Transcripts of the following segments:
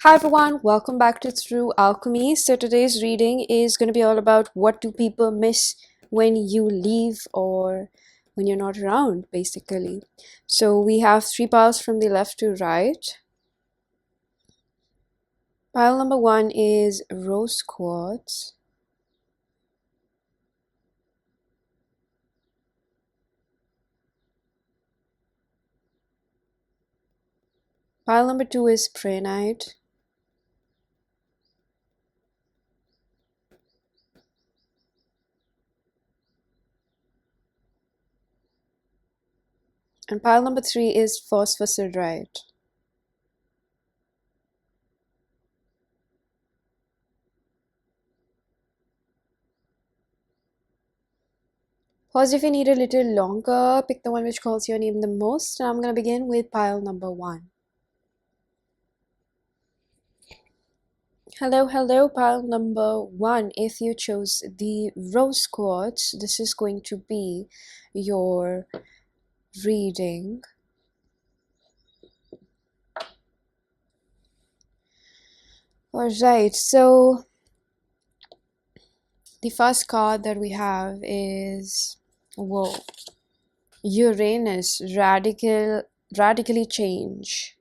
Hi everyone, welcome back to True Alchemy. So today's reading is going to be all about what do people miss when you leave or when you're not around, basically. So we have three piles from the left to right. Pile number one is rose quartz. Pile number two is prehnite. And pile number three is phosphosiderite. Pause if you need a little longer. Pick the one which calls your name the most. And I'm going to begin with pile number one. Hello, pile number one. If you chose the rose quartz, this is going to be your reading. Alright, so the first card that we have is, whoa, Uranus, radically change.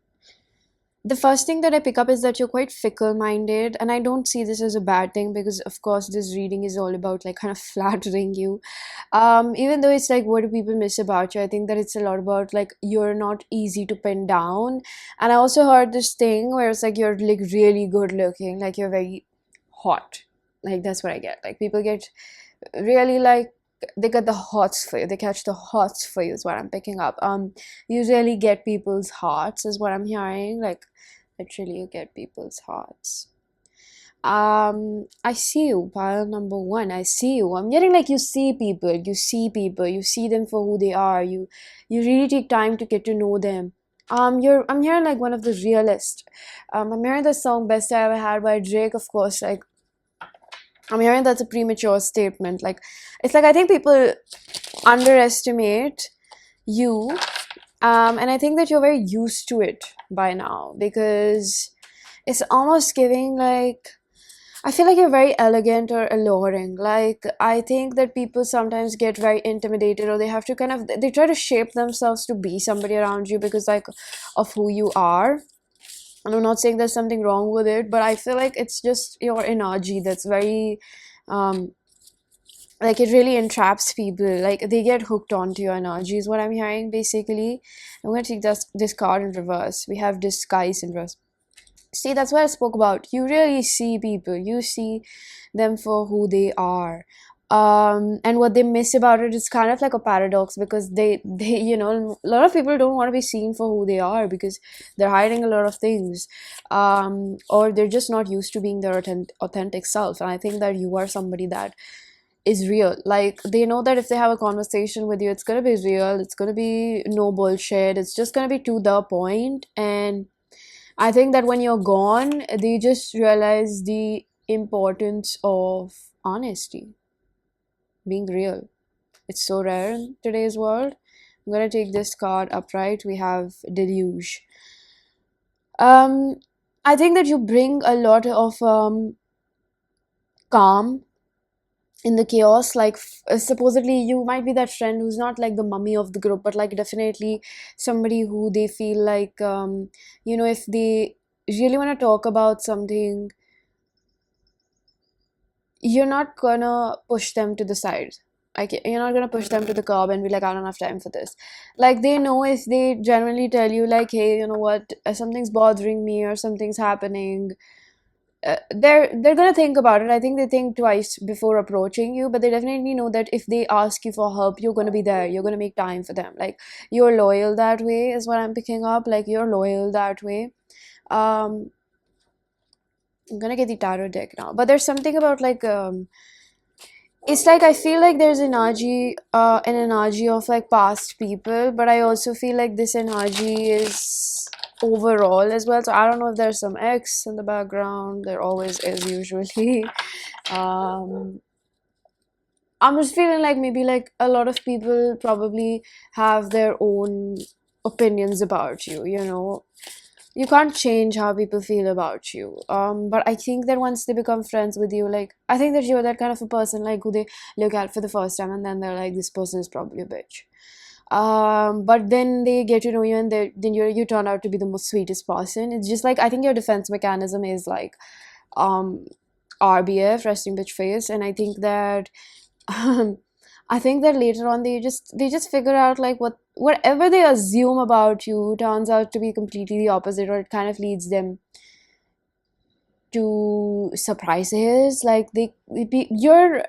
The first thing that I pick up is that you're quite fickle-minded, and I don't see this as a bad thing because, of course, this reading is all about like kind of flattering you. Even though it's like, what do people miss about you? I think that it's a lot about like you're not easy to pin down. And I also heard this thing where it's like you're like really good looking, like you're very hot. Like that's what I get. Like people get really like they get the hots for you, they catch the hots for you is what I'm picking up. You really get people's hearts is what I'm hearing. Like literally you get people's hearts. I see you, pile number one. I see you. I'm getting like you see people, you see people, you see them for who they are. You really take time to get to know them. I'm hearing like one of the realest. I'm hearing the song Best I Ever Had by Drake, of course. Like I'm hearing that's a premature statement. Like it's like I think people underestimate you, and I think that you're very used to it by now because it's almost giving like I feel like you're very elegant or alluring. Like I think that people sometimes get very intimidated or they have to kind of they try to shape themselves to be somebody around you because like of who you are. And I'm not saying there's something wrong with it, but I feel like it's just your energy that's very um like it really entraps people. Like they get hooked onto your energy is what I'm hearing basically. I'm gonna take this card in reverse. We have disguise in reverse. See, that's what I spoke about. You really see people, you see them for who they are. And what they miss about it is kind of like a paradox because they a lot of people don't want to be seen for who they are because they're hiding a lot of things, or they're just not used to being their authentic self. And I think that you are somebody that is real. Like they know that if they have a conversation with you, it's gonna be real, it's gonna be no bullshit, it's just gonna be to the point. And I think that when you're gone, they just realize the importance of honesty, being real. It's so rare in today's world. I'm gonna take this card upright. We have deluge. Um, I think that you bring a lot of calm in the chaos. Like supposedly you might be that friend who's not like the mummy of the group, but like definitely somebody who they feel like if they really want to talk about something, you're not gonna push them to the side. Like you're not gonna push them to the curb and be like, I don't have time for this. Like they know if they genuinely tell you like, hey, you know what, something's bothering me or something's happening, they're gonna think about it. I think they think twice before approaching you, but they definitely know that if they ask you for help, you're gonna be there, you're gonna make time for them. Like you're loyal that way is what I'm picking up. Like you're loyal that way. um I'm gonna get the tarot deck now, but there's something about like it's like I feel like there's an energy of like past people, but I also feel like this energy is overall as well. So I don't know if there's some X in the background. There always is usually. um I'm just feeling like maybe like a lot of people probably have their own opinions about you, you know. you can't change how people feel about you. But I think that once they become friends with you, like, I think that you're that kind of a person, like, who they look at for the first time and then they're like, this person is probably a bitch. But then they get to know you, and then you turn out to be the most sweetest person. It's just like, I think your defense mechanism is like, um RBF, resting bitch face. And I think that um, I think that later on they just figure out like whatever they assume about you turns out to be completely the opposite, or it kind of leads them to surprises. Like you're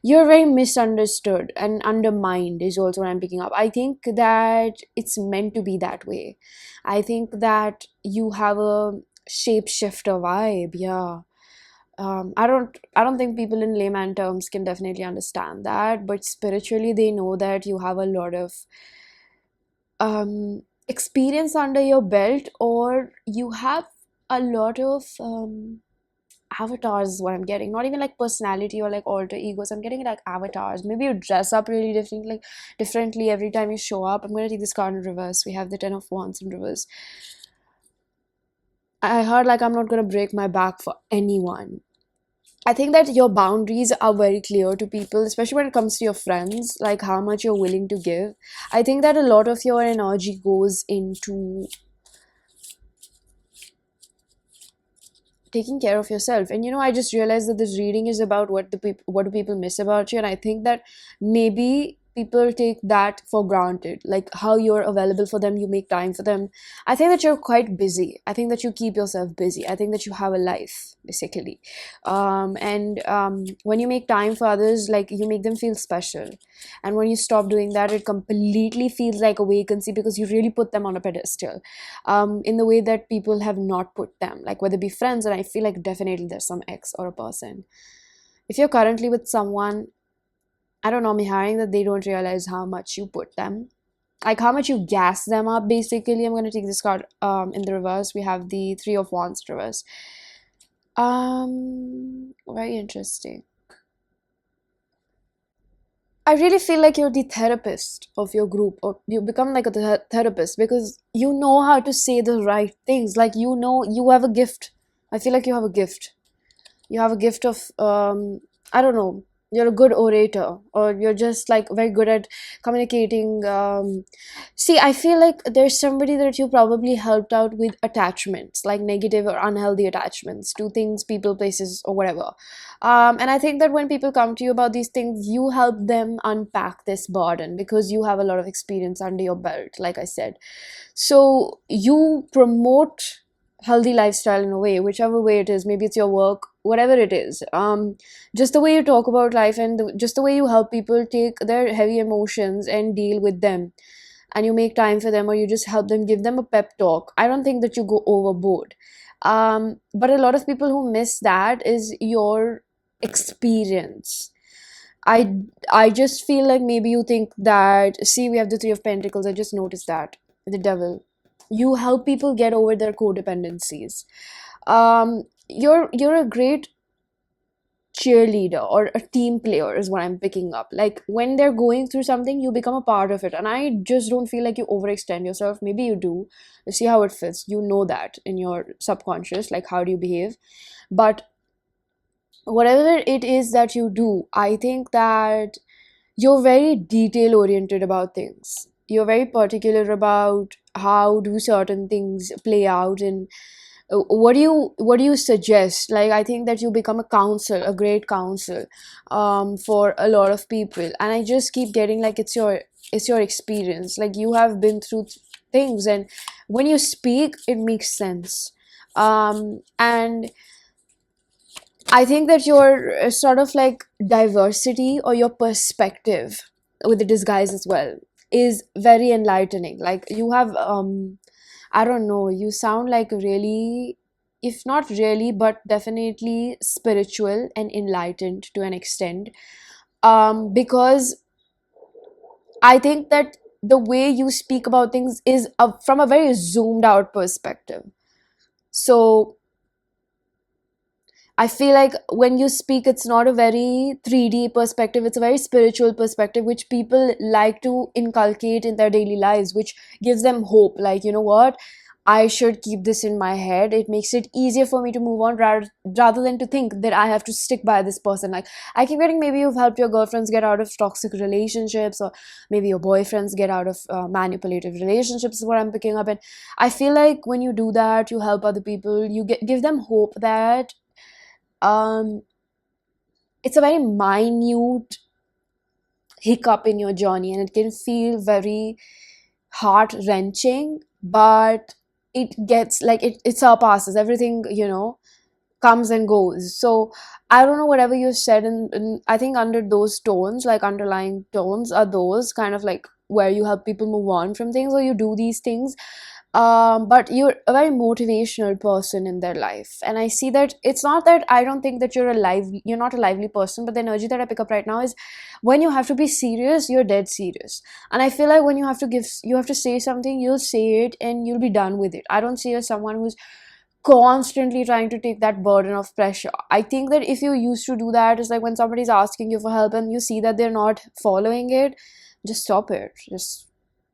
very misunderstood and undermined is also what I'm picking up. I think that it's meant to be that way. I think that you have a shapeshifter vibe, yeah. I don't think people in layman terms can definitely understand that, but spiritually they know that you have a lot of experience under your belt, or you have a lot of avatars is what I'm getting. Not even like personality or like alter egos. I'm getting like avatars. Maybe you dress up really differently every time you show up. I'm gonna take this card in reverse. We have the Ten of Wands in reverse. I heard like I'm not gonna break my back for anyone. I think that your boundaries are very clear to people, especially when it comes to your friends, like how much you're willing to give. I think that a lot of your energy goes into taking care of yourself. And I just realized that this reading is about what do people miss about you, and I think that maybe people take that for granted, like how you're available for them, you make time for them. I think that you're quite busy. I think that you keep yourself busy. I think that you have a life, basically. And when you make time for others, like, you make them feel special. And when you stop doing that, it completely feels like a vacancy, because you really put them on a pedestal, in the way that people have not put them, like whether it be friends. And I feel like definitely there's some ex or a person. If you're currently with someone, I don't know, I'm hearing that they don't realize how much you put them, like how much you gas them up, basically. I'm going to take this card in the reverse. We have the Three of Wands reverse. Very interesting. I really feel like you're the therapist of your group, or you become like a therapist, because you know how to say the right things. Like, you have a gift. I feel like you have a gift. You have a gift of, I don't know, you're a good orator, or you're just like very good at communicating. See, I feel like there's somebody that you probably helped out with attachments, like negative or unhealthy attachments to things, people, places, or whatever. And I think that when people come to you about these things, you help them unpack this burden, because you have a lot of experience under your belt, like I said. So you promote healthy lifestyle in a way, whichever way it is. Maybe it's your work, whatever it is. Just the way you talk about life, and just the way you help people take their heavy emotions and deal with them, and you make time for them, or you just help them, give them a pep talk. I don't think that you go overboard. But a lot of people who miss that is your experience. I just feel like maybe you think that, see, we have the Three of Pentacles. I just noticed that, the Devil. You help people get over their codependencies. You're a great cheerleader or a team player is what I'm picking up. Like, when they're going through something, you become a part of it. And I just don't feel like you overextend yourself. Maybe you do. You see how it fits. You know that in your subconscious, like, how do you behave. But whatever it is that you do, I think that you're very detail oriented about things. You're very particular about how do certain things play out, and what do you suggest. Like, I think that you become a great counsel, for a lot of people. And I just keep getting like it's your experience. Like, you have been through things, and when you speak, it makes sense. And I think that your sort of like diversity, or your perspective with the disguise as well, is very enlightening. Like, you have, I don't know, you sound like really, if not really, but definitely spiritual and enlightened to an extent. Because I think that the way you speak about things is from a very zoomed out perspective. So I feel like when you speak, it's not a very 3D perspective, it's a very spiritual perspective, which people like to inculcate in their daily lives, which gives them hope. Like, you know what? I should keep this in my head. It makes it easier for me to move on rather than to think that I have to stick by this person. Like, I keep getting, maybe you've helped your girlfriends get out of toxic relationships, or maybe your boyfriends get out of manipulative relationships, is what I'm picking up. And I feel like when you do that, you help other people, you give them hope that um, it's a very minute hiccup in your journey, and it can feel very heart wrenching, but it gets like it surpasses everything, comes and goes. So I don't know, whatever you said, in I think under those tones, like underlying tones, are those kind of like where you help people move on from things, or you do these things, but you're a very motivational person in their life. And I see that it's not that I don't think that you're not a lively person, but the energy that I pick up right now is when you have to be serious, you're dead serious. And I feel like when you have to say something, you'll say it and you'll be done with it. I don't see you as someone who's constantly trying to take that burden of pressure. I think that if you used to do that, it's like when somebody's asking you for help and you see that they're not following it, just stop it. Just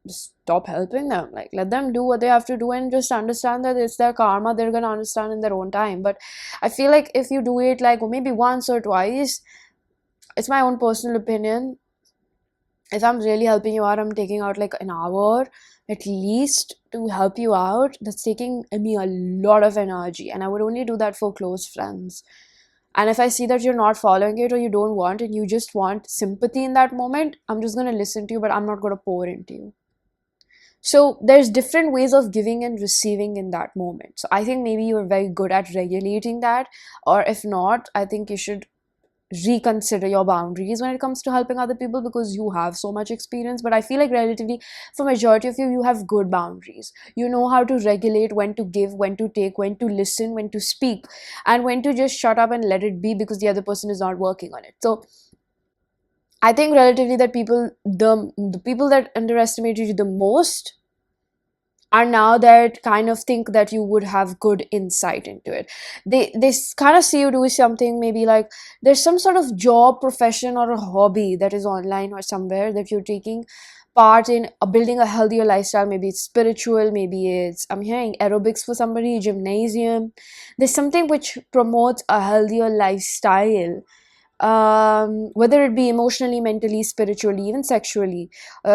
stop helping them. Like, let them do what they have to do, and just understand that it's their karma. They're gonna understand in their own time. But I feel like if you do it like maybe once or twice, it's my own personal opinion, if I'm really helping you out, I'm taking out like an hour at least to help you out. That's taking me a lot of energy, and I would only do that for close friends. And if I see that you're not following it, or you don't want and you just want sympathy in that moment, I'm just going to listen to you, but I'm not going to pour into you. So there's different ways of giving and receiving in that moment. So I think maybe you're very good at regulating that, or if not, I think you should reconsider your boundaries when it comes to helping other people, because you have so much experience. But I feel like relatively, for majority of you, you have good boundaries. You know how to regulate, when to give, when to take, when to listen, when to speak, and when to just shut up and let it be because the other person is not working on it. So I think relatively that the people that underestimated you the most are now that kind of think that you would have good insight into it. They kind of see you do something, maybe like there's some sort of job, profession, or a hobby that is online or somewhere that you're taking part in, building a healthier lifestyle. Maybe it's spiritual, maybe it's, I'm hearing aerobics for somebody, gymnasium. There's something which promotes a healthier lifestyle, whether it be emotionally, mentally, spiritually, even sexually.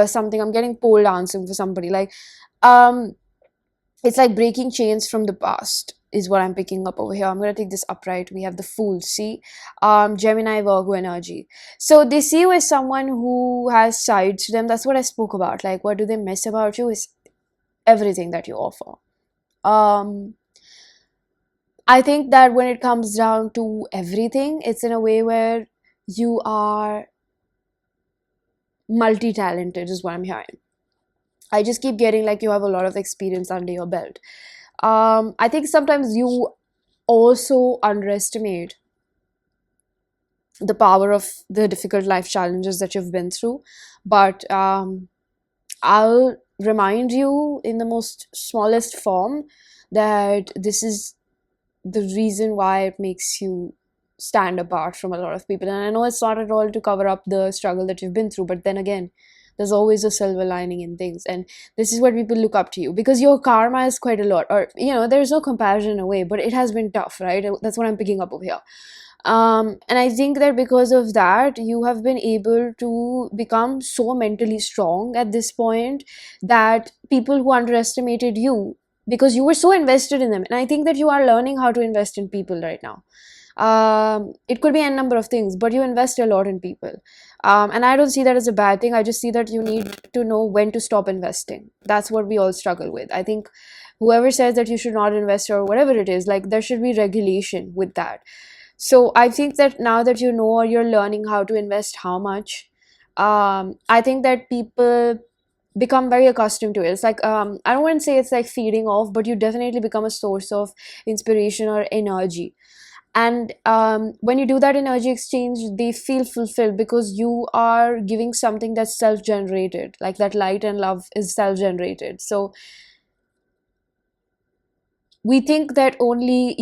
Something, I'm getting pole dancing for somebody, like um it's like breaking chains from the past is what I'm picking up over here. I'm going to take this upright. We have the Fool, see, Gemini, Virgo energy. So they see you as someone who has sides to them. That's what I spoke about. Like, what do they miss about you is everything that you offer. I think that when it comes down to everything, it's in a way where you are multi-talented is what I'm hearing. I just keep getting like you have a lot of experience under your belt. I think sometimes you also underestimate the power of the difficult life challenges that you've been through. But I'll remind you in the most smallest form that this is the reason why it makes you stand apart from a lot of people. And I know it's not at all to cover up the struggle that you've been through, but then again, there's always a silver lining in things, and this is what people look up to you, because your karma is quite a lot, or there's no comparison in a way, but it has been tough, right? That's what I'm picking up over here. And I think that because of that, you have been able to become so mentally strong at this point that people who underestimated you, because you were so invested in them, and I think that you are learning how to invest in people right now. It could be a number of things, but you invest a lot in people, and I don't see that as a bad thing. I just see that you need to know when to stop investing. That's what we all struggle with. I think whoever says that you should not invest or whatever it is, like, there should be regulation with that. So I think that now that you know, or you're learning how to invest, how much, I think that people become very accustomed to it. It's like, I don't want to say it's like feeding off, but you definitely become a source of inspiration or energy. And when you do that energy exchange, they feel fulfilled because you are giving something that's self-generated, like that light and love is self-generated. So we think that only,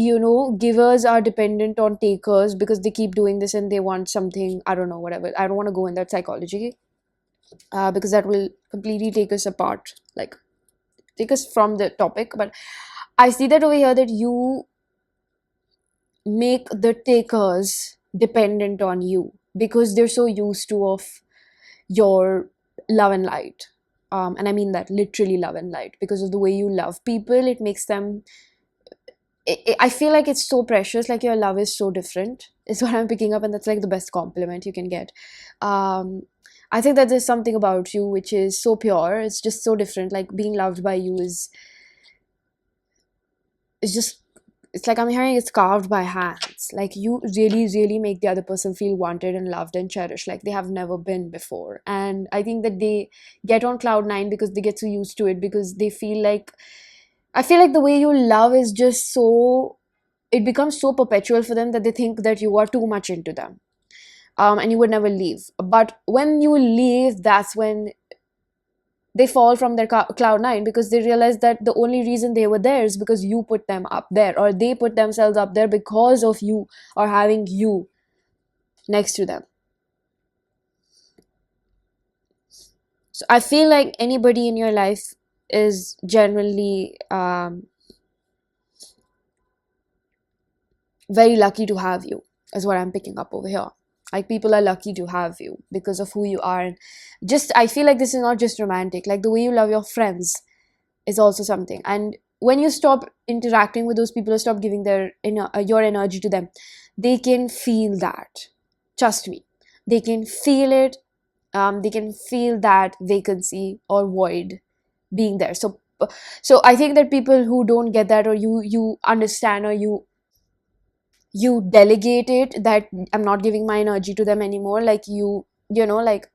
givers are dependent on takers because they keep doing this and they want something, I don't know, whatever. I don't want to go in that psychology, because that will completely take us apart. Like, take us from the topic, but I see that over here that you make the takers dependent on you because they're so used to of your love and light. And I mean that literally love and light, because of the way you love people. It makes them, I feel like it's so precious, like your love is so different is what I'm picking up, and that's like the best compliment you can get. um I think that there's something about you which is so pure, it's just so different. Like being loved by you is just, it's like I'm hearing it's carved by hands. Like you really really make the other person feel wanted and loved and cherished like they have never been before. And I think that they get on cloud nine because they get so used to it, because they feel like, I feel like the way you love is just so, it becomes so perpetual for them that they think that you are too much into them, and you would never leave. But when you leave, that's when they fall from their cloud nine, because they realize that the only reason they were there is because you put them up there, or they put themselves up there because of you, or having you next to them. So I feel like anybody in your life is generally very lucky to have you, is what I'm picking up over here. Like people are lucky to have you because of who you are. And just, I feel like this is not just romantic, like the way you love your friends is also something. And when you stop interacting with those people, or stop giving your energy to them, they can feel that. Trust me, they can feel it. They can feel that vacancy or void being there. So I think that people who don't get that, or you understand, or you delegate it, that I'm not giving my energy to them anymore, like you know, like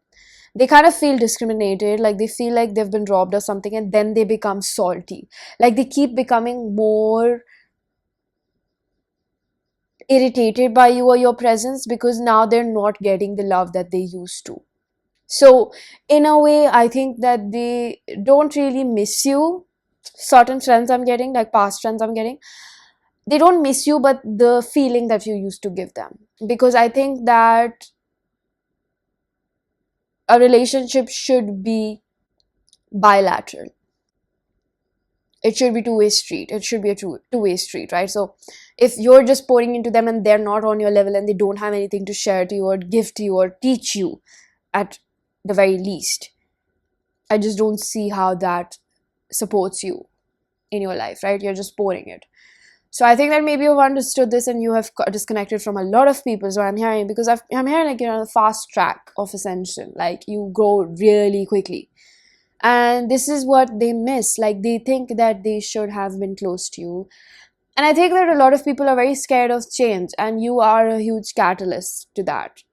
they kind of feel discriminated, like they feel like they've been robbed or something, and then they become salty. Like they keep becoming more irritated by you or your presence, because now they're not getting the love that they used to. So in a way, I think that they don't really miss you. Certain friends I'm getting, like past friends I'm getting, they don't miss you, but the feeling that you used to give them. Because I think that a relationship should be bilateral. It should be two-way street. It should be a two-way street, right? So if you're just pouring into them and they're not on your level, and they don't have anything to share to you or give to you or teach you at the very least, I just don't see how that supports you in your life, right? You're just pouring it. So I think that maybe you've understood this and you have disconnected from a lot of people, is what I'm hearing, because I'm hearing like you're on a fast track of ascension. Like you grow really quickly. And this is what they miss. Like they think that they should have been close to you. And I think that a lot of people are very scared of change, and you are a huge catalyst to that.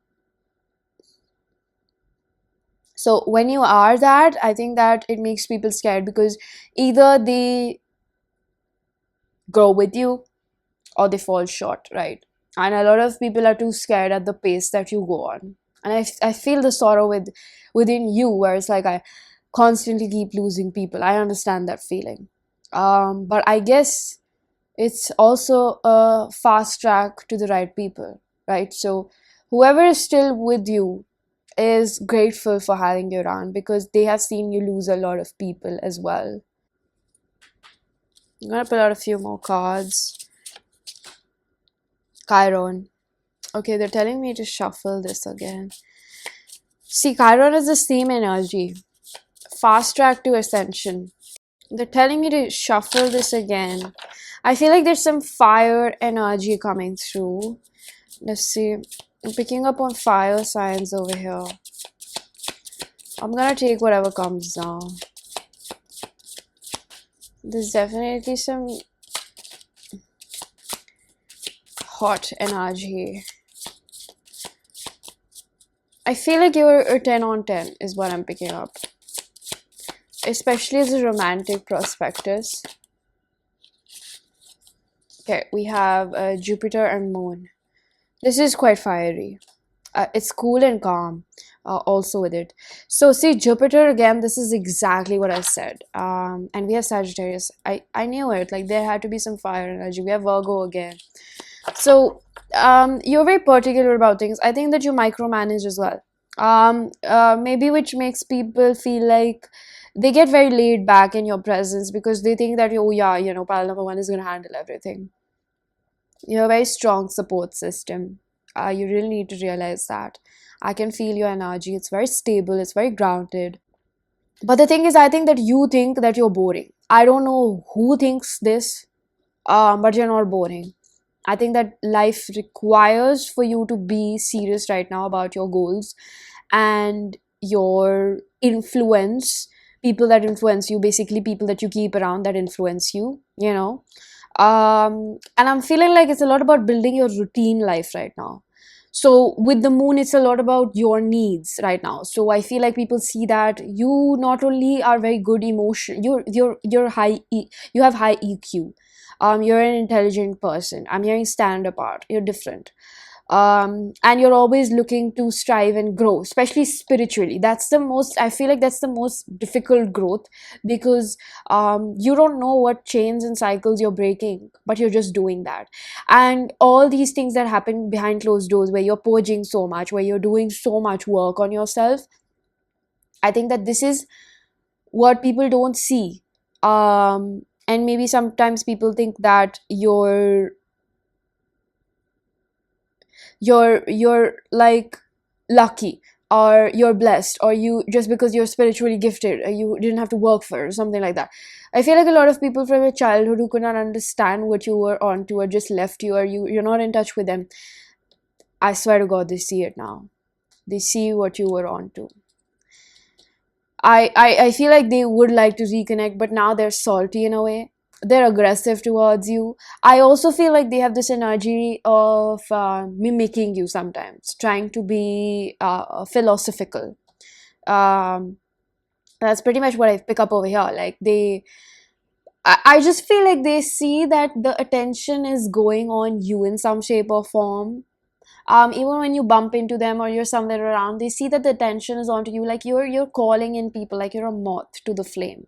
So when you are that, I think that it makes people scared, because either they grow with you or they fall short, right? And a lot of people are too scared at the pace that you go on. And I feel the sorrow within you, where it's like I constantly keep losing people. I understand that feeling. But I guess it's also a fast track to the right people, right? So whoever is still with you is grateful for having you around, because they have seen you lose a lot of people as well. I'm gonna pull out a few more cards. Chiron. Okay, they're telling me to shuffle this again. See, Chiron is the same energy. Fast track to ascension. They're telling me to shuffle this again. I feel like there's some fire energy coming through. Let's see. I'm picking up on fire signs over here. I'm gonna take whatever comes now. There's definitely some hot energy. I feel like you're a 10 on 10 is what I'm picking up. Especially as a romantic prospectus. Okay, we have Jupiter and Moon. This is quite fiery. It's cool and calm also with it. So see, Jupiter again, this is exactly what I said. And we have Sagittarius. I knew it. Like there had to be some fire energy. We have Virgo again. So you're very particular about things. I think that you micromanage as well. Maybe which makes people feel like they get very laid back in your presence because they think that, oh yeah, pile number one is going to handle everything. You have a very strong support system. You really need to realize that. I can feel your energy. It's very stable, it's very grounded. But the thing is, I think that you think that you're boring. I don't know who thinks this, but you're not boring. I think that life requires for you to be serious right now about your goals and your influence, people that influence you, basically people that you keep around that influence you. And I'm feeling like it's a lot about building your routine life right now. So with the moon, it's a lot about your needs right now. So I feel like people see that you not only are very good emotion, you're you have high EQ. You're an intelligent person. I'm hearing stand apart. You're different. And you're always looking to strive and grow, especially spiritually. That's the most, I feel like that's the most difficult growth, because you don't know what chains and cycles you're breaking, but you're just doing that. And all these things that happen behind closed doors, where you're purging so much, where you're doing so much work on yourself, I think that this is what people don't see. And maybe sometimes people think that you're like lucky, or you're blessed, or you, just because you're spiritually gifted, you didn't have to work for it, or something like that. I feel like a lot of people from your childhood who could not understand what you were onto, or just left you, or you're not in touch with them, I swear to God, they see it now. They see what you were onto. I feel like they would like to reconnect, but now they're salty in a way. They're aggressive towards you. I also feel like they have this energy of mimicking you sometimes, trying to be philosophical. Um, that's pretty much what I pick up over here. Like I just feel like they see that the attention is going on you in some shape or form. Even when you bump into them or you're somewhere around, they see that the attention is onto you. Like you're calling in people, like you're a moth to the flame,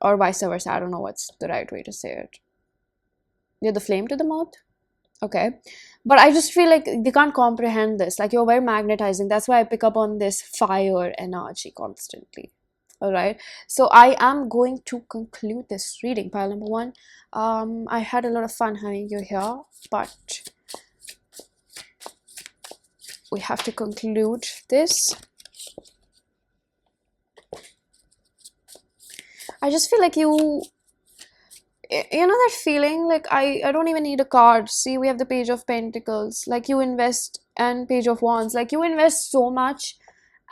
or vice versa. I don't know what's the right way to say it. You're the flame to the moth. Okay. But I just feel like they can't comprehend this. Like you're very magnetizing. That's why I pick up on this fire energy constantly. All right. So I am going to conclude this reading, pile number one. I had a lot of fun having you here, but we have to conclude this. I just feel like you know that feeling, like I don't even need a card. See, we have the Page of Pentacles. Like you invest, and Page of Wands. Like you invest so much,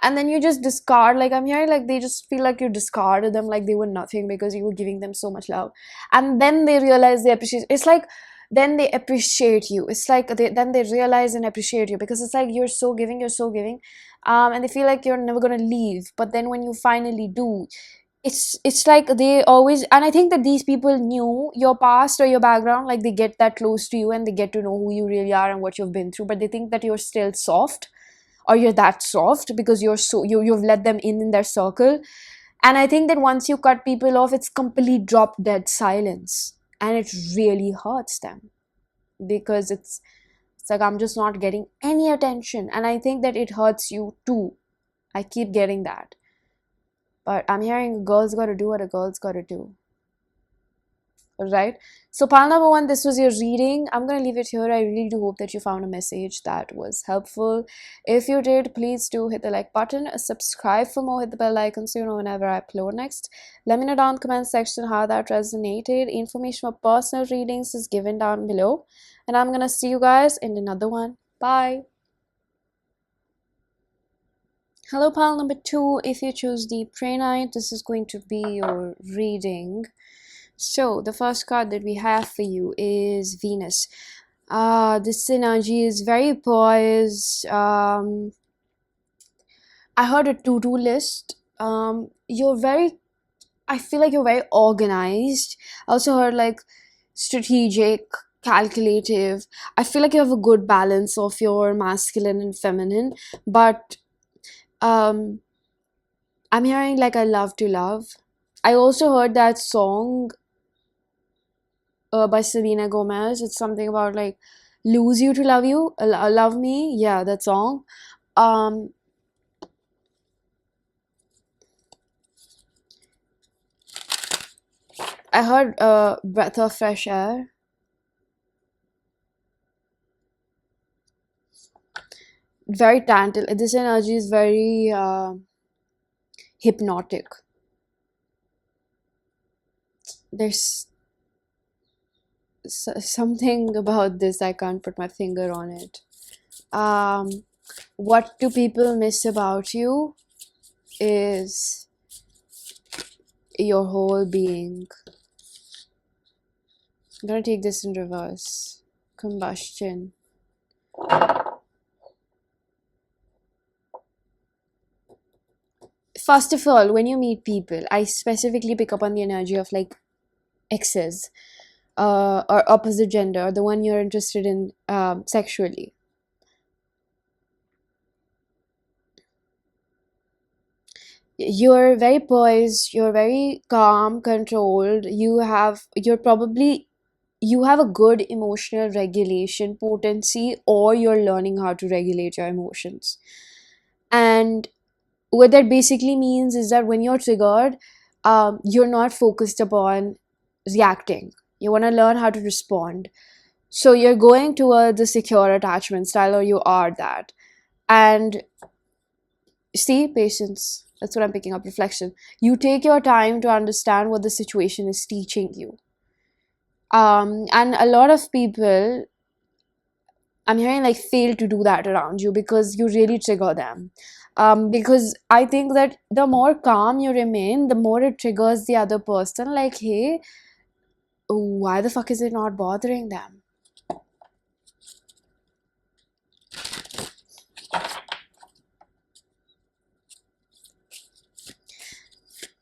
and then you just discard. Like I'm hearing like they just feel like you discarded them, like they were nothing because you were giving them so much love, and then they realize they appreciate. It's like then they appreciate you. It's like then they realize and appreciate you, because it's like you're so giving, and they feel like you're never gonna leave. But then when you finally do, it's like they always, and I think that these people knew your past or your background. Like they get that close to you and they get to know who you really are and what you've been through, but they think that you're still soft, or you're that soft because you've let them in their circle. And I think that once you cut people off, it's complete drop dead silence, and it really hurts them, because it's like I'm just not getting any attention, and I think that it hurts you too. I keep getting that. But I'm hearing a girl's got to do what a girl's got to do. Right? So, pile number one, this was your reading. I'm going to leave it here. I really do hope that you found a message that was helpful. If you did, please do hit the like button, subscribe for more, hit the bell icon so you know whenever I upload next. Let me know down in the comment section how that resonated. Information for personal readings is given down below. And I'm going to see you guys in another one. Bye. Hello, pile number two. If you choose the Prehnite, this is going to be your reading. So, the first card that we have for you is Venus. This energy is very poised. I heard a to-do list. I feel like you're very organized. I also heard like strategic, calculative. I feel like you have a good balance of your masculine and feminine, but I'm hearing like I love to love. I also heard that song by Selena Gomez. It's something about like lose you to love you, love me. Yeah, that song. Um, I heard breath of fresh air. Very tantal. This energy is very hypnotic. There's something about this, I can't put my finger on it. Um, what do people miss about you is your whole being. I'm gonna take this in reverse. Combustion. First of all, when you meet people, I specifically pick up on the energy of like exes, or opposite gender, or the one you're interested in sexually. You're very poised, you're very calm, controlled. You have a good emotional regulation potency, or you're learning how to regulate your emotions. And what that basically means is that when you're triggered, you're not focused upon reacting. You want to learn how to respond. So you're going towards the secure attachment style, or you are that. And see, patience. That's what I'm picking up. Reflection. You take your time to understand what the situation is teaching you. And a lot of people, I'm hearing, like, fail to do that around you because you really trigger them. Because I think that the more calm you remain, the more it triggers the other person. Like, hey, why the fuck is it not bothering them?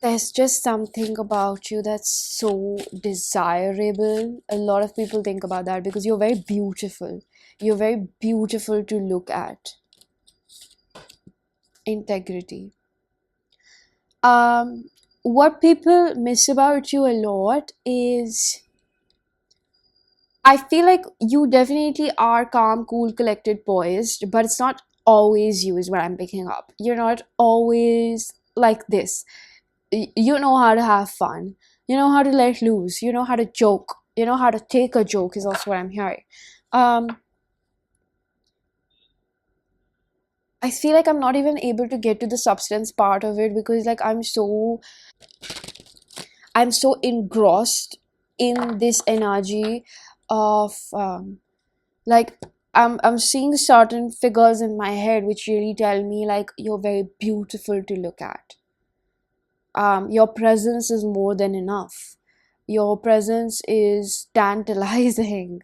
There's just something about you that's so desirable. A lot of people think about that because you're very beautiful. You're very beautiful to look at. Integrity. Um, what people miss about you a lot is, I feel like you definitely are calm, cool, collected, poised, but it's not always you, is what I'm picking up. You're not always like this. You know how to have fun. You know how to let loose. You know how to joke. You know how to take a joke, is also what I'm hearing. Um, I feel like I'm not even able to get to the substance part of it because, like, I'm so engrossed in this energy of like, I'm seeing certain figures in my head which really tell me, like, you're very beautiful to look at. Your presence is more than enough. Your presence is tantalizing.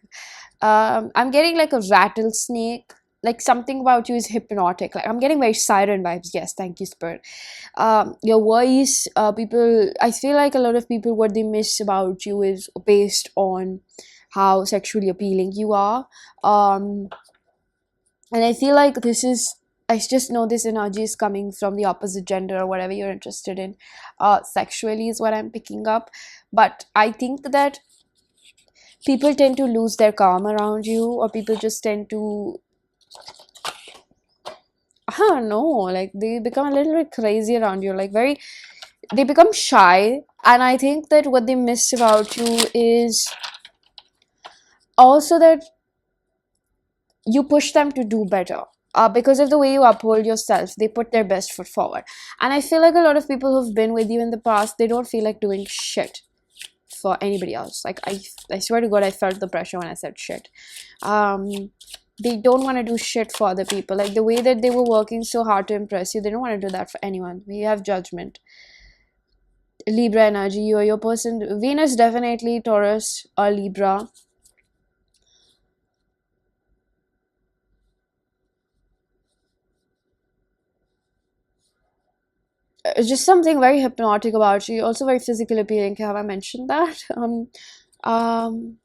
I'm getting like a rattlesnake. Like, something about you is hypnotic. Like, I'm getting very siren vibes. Yes, thank you, Spirit. Your voice, people, I feel like a lot of people, what they miss about you is based on how sexually appealing you are. Um, and I feel like I just know this energy is coming from the opposite gender or whatever you're interested in. Sexually is what I'm picking up. But I think that people tend to lose their calm around you, or people just tend to, I don't know, like, they become a little bit crazy around you, like, very, they become shy. And I think that what they miss about you is also that you push them to do better. Because of the way you uphold yourself, they put their best foot forward. And I feel like a lot of people who've been with you in the past, they don't feel like doing shit for anybody else. Like, I swear to God, I felt the pressure when I said shit. They don't want to do shit for other people. Like, the way that they were working so hard to impress you, they don't want to do that for anyone. We have judgment. Libra energy, you are your person. Venus, definitely Taurus or Libra. Just something very hypnotic about you. Also very physically appealing. Have I mentioned that? Um,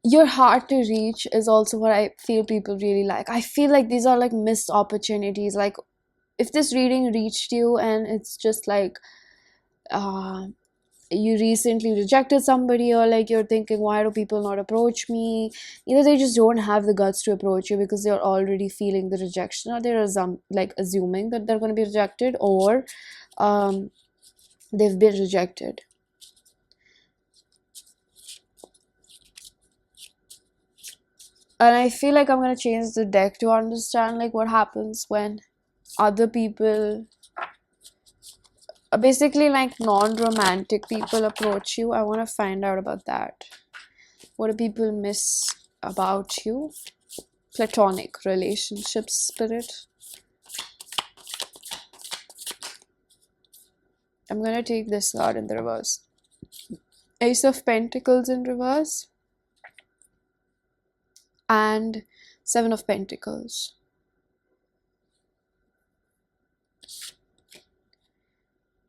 you're hard to reach is also what I feel people really like. I feel like these are like missed opportunities. Like, if this reading reached you and it's just like, uh, you recently rejected somebody, or like you're thinking, why do people not approach me? Either they just don't have the guts to approach you because they're already feeling the rejection, or they're like assuming that they're going to be rejected, or um They've been rejected. And I feel like I'm gonna change the deck to understand like what happens when other people, basically like non-romantic people, approach you. I want to find out about that. What do people miss about you? Platonic relationship spirit. I'm gonna take this card in the reverse. Ace of Pentacles in reverse and Seven of Pentacles.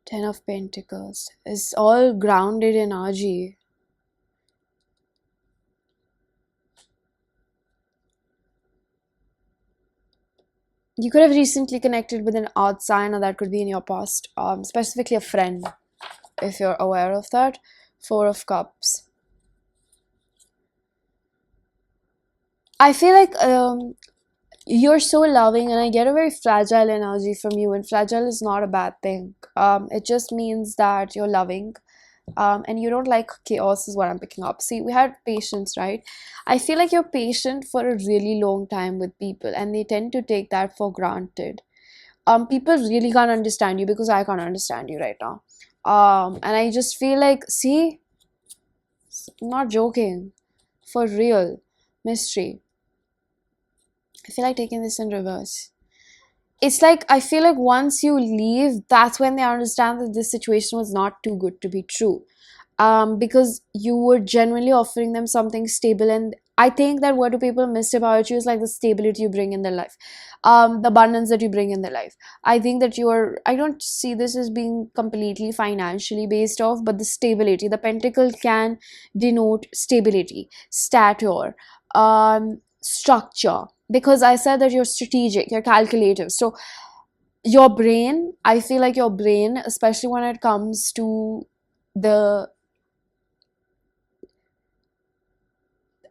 Ten of Pentacles. It's all grounded energy. You could have recently connected with an earth sign, or that could be in your past, specifically a friend, if you're aware of that. Four of Cups. I feel like you're so loving, and I get a very fragile energy from you, and fragile is not a bad thing. It just means that you're loving, and you don't like chaos, is what I'm picking up. See, we had patience, right? I feel like you're patient for a really long time with people, and they tend to take that for granted. People really can't understand you because I can't understand you right now. And I just feel like, see, I'm not joking, for real, mystery. I feel like taking this in reverse. It's like, I feel like once you leave, that's when they understand that this situation was not too good to be true. Because you were genuinely offering them something stable, and I think that what do people miss about you is like the stability you bring in their life, the abundance that you bring in their life. I think that I don't see this as being completely financially based off, but the stability, the pentacle can denote stability, stature, structure, because I said that you're strategic, you're calculative. So your brain, I feel like your brain, especially when it comes to the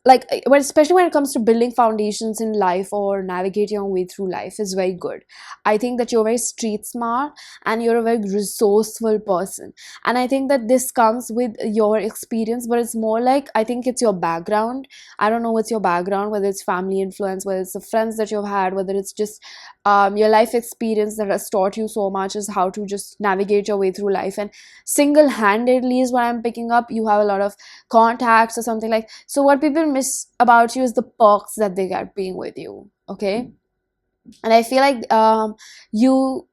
like when especially when it comes to building foundations in life or navigating your way through life, is very good. I think that you're very street smart and you're a very resourceful person, and I think that this comes with your experience, but it's more like, I think it's your background. I don't know what's your background, whether it's family influence, whether it's the friends that you've had, whether it's just your life experience that has taught you so much as how to just navigate your way through life. And single-handedly is what I'm picking up. You have a lot of contacts or something like. So what people miss about you is the perks that they get being with you, okay? And I feel like you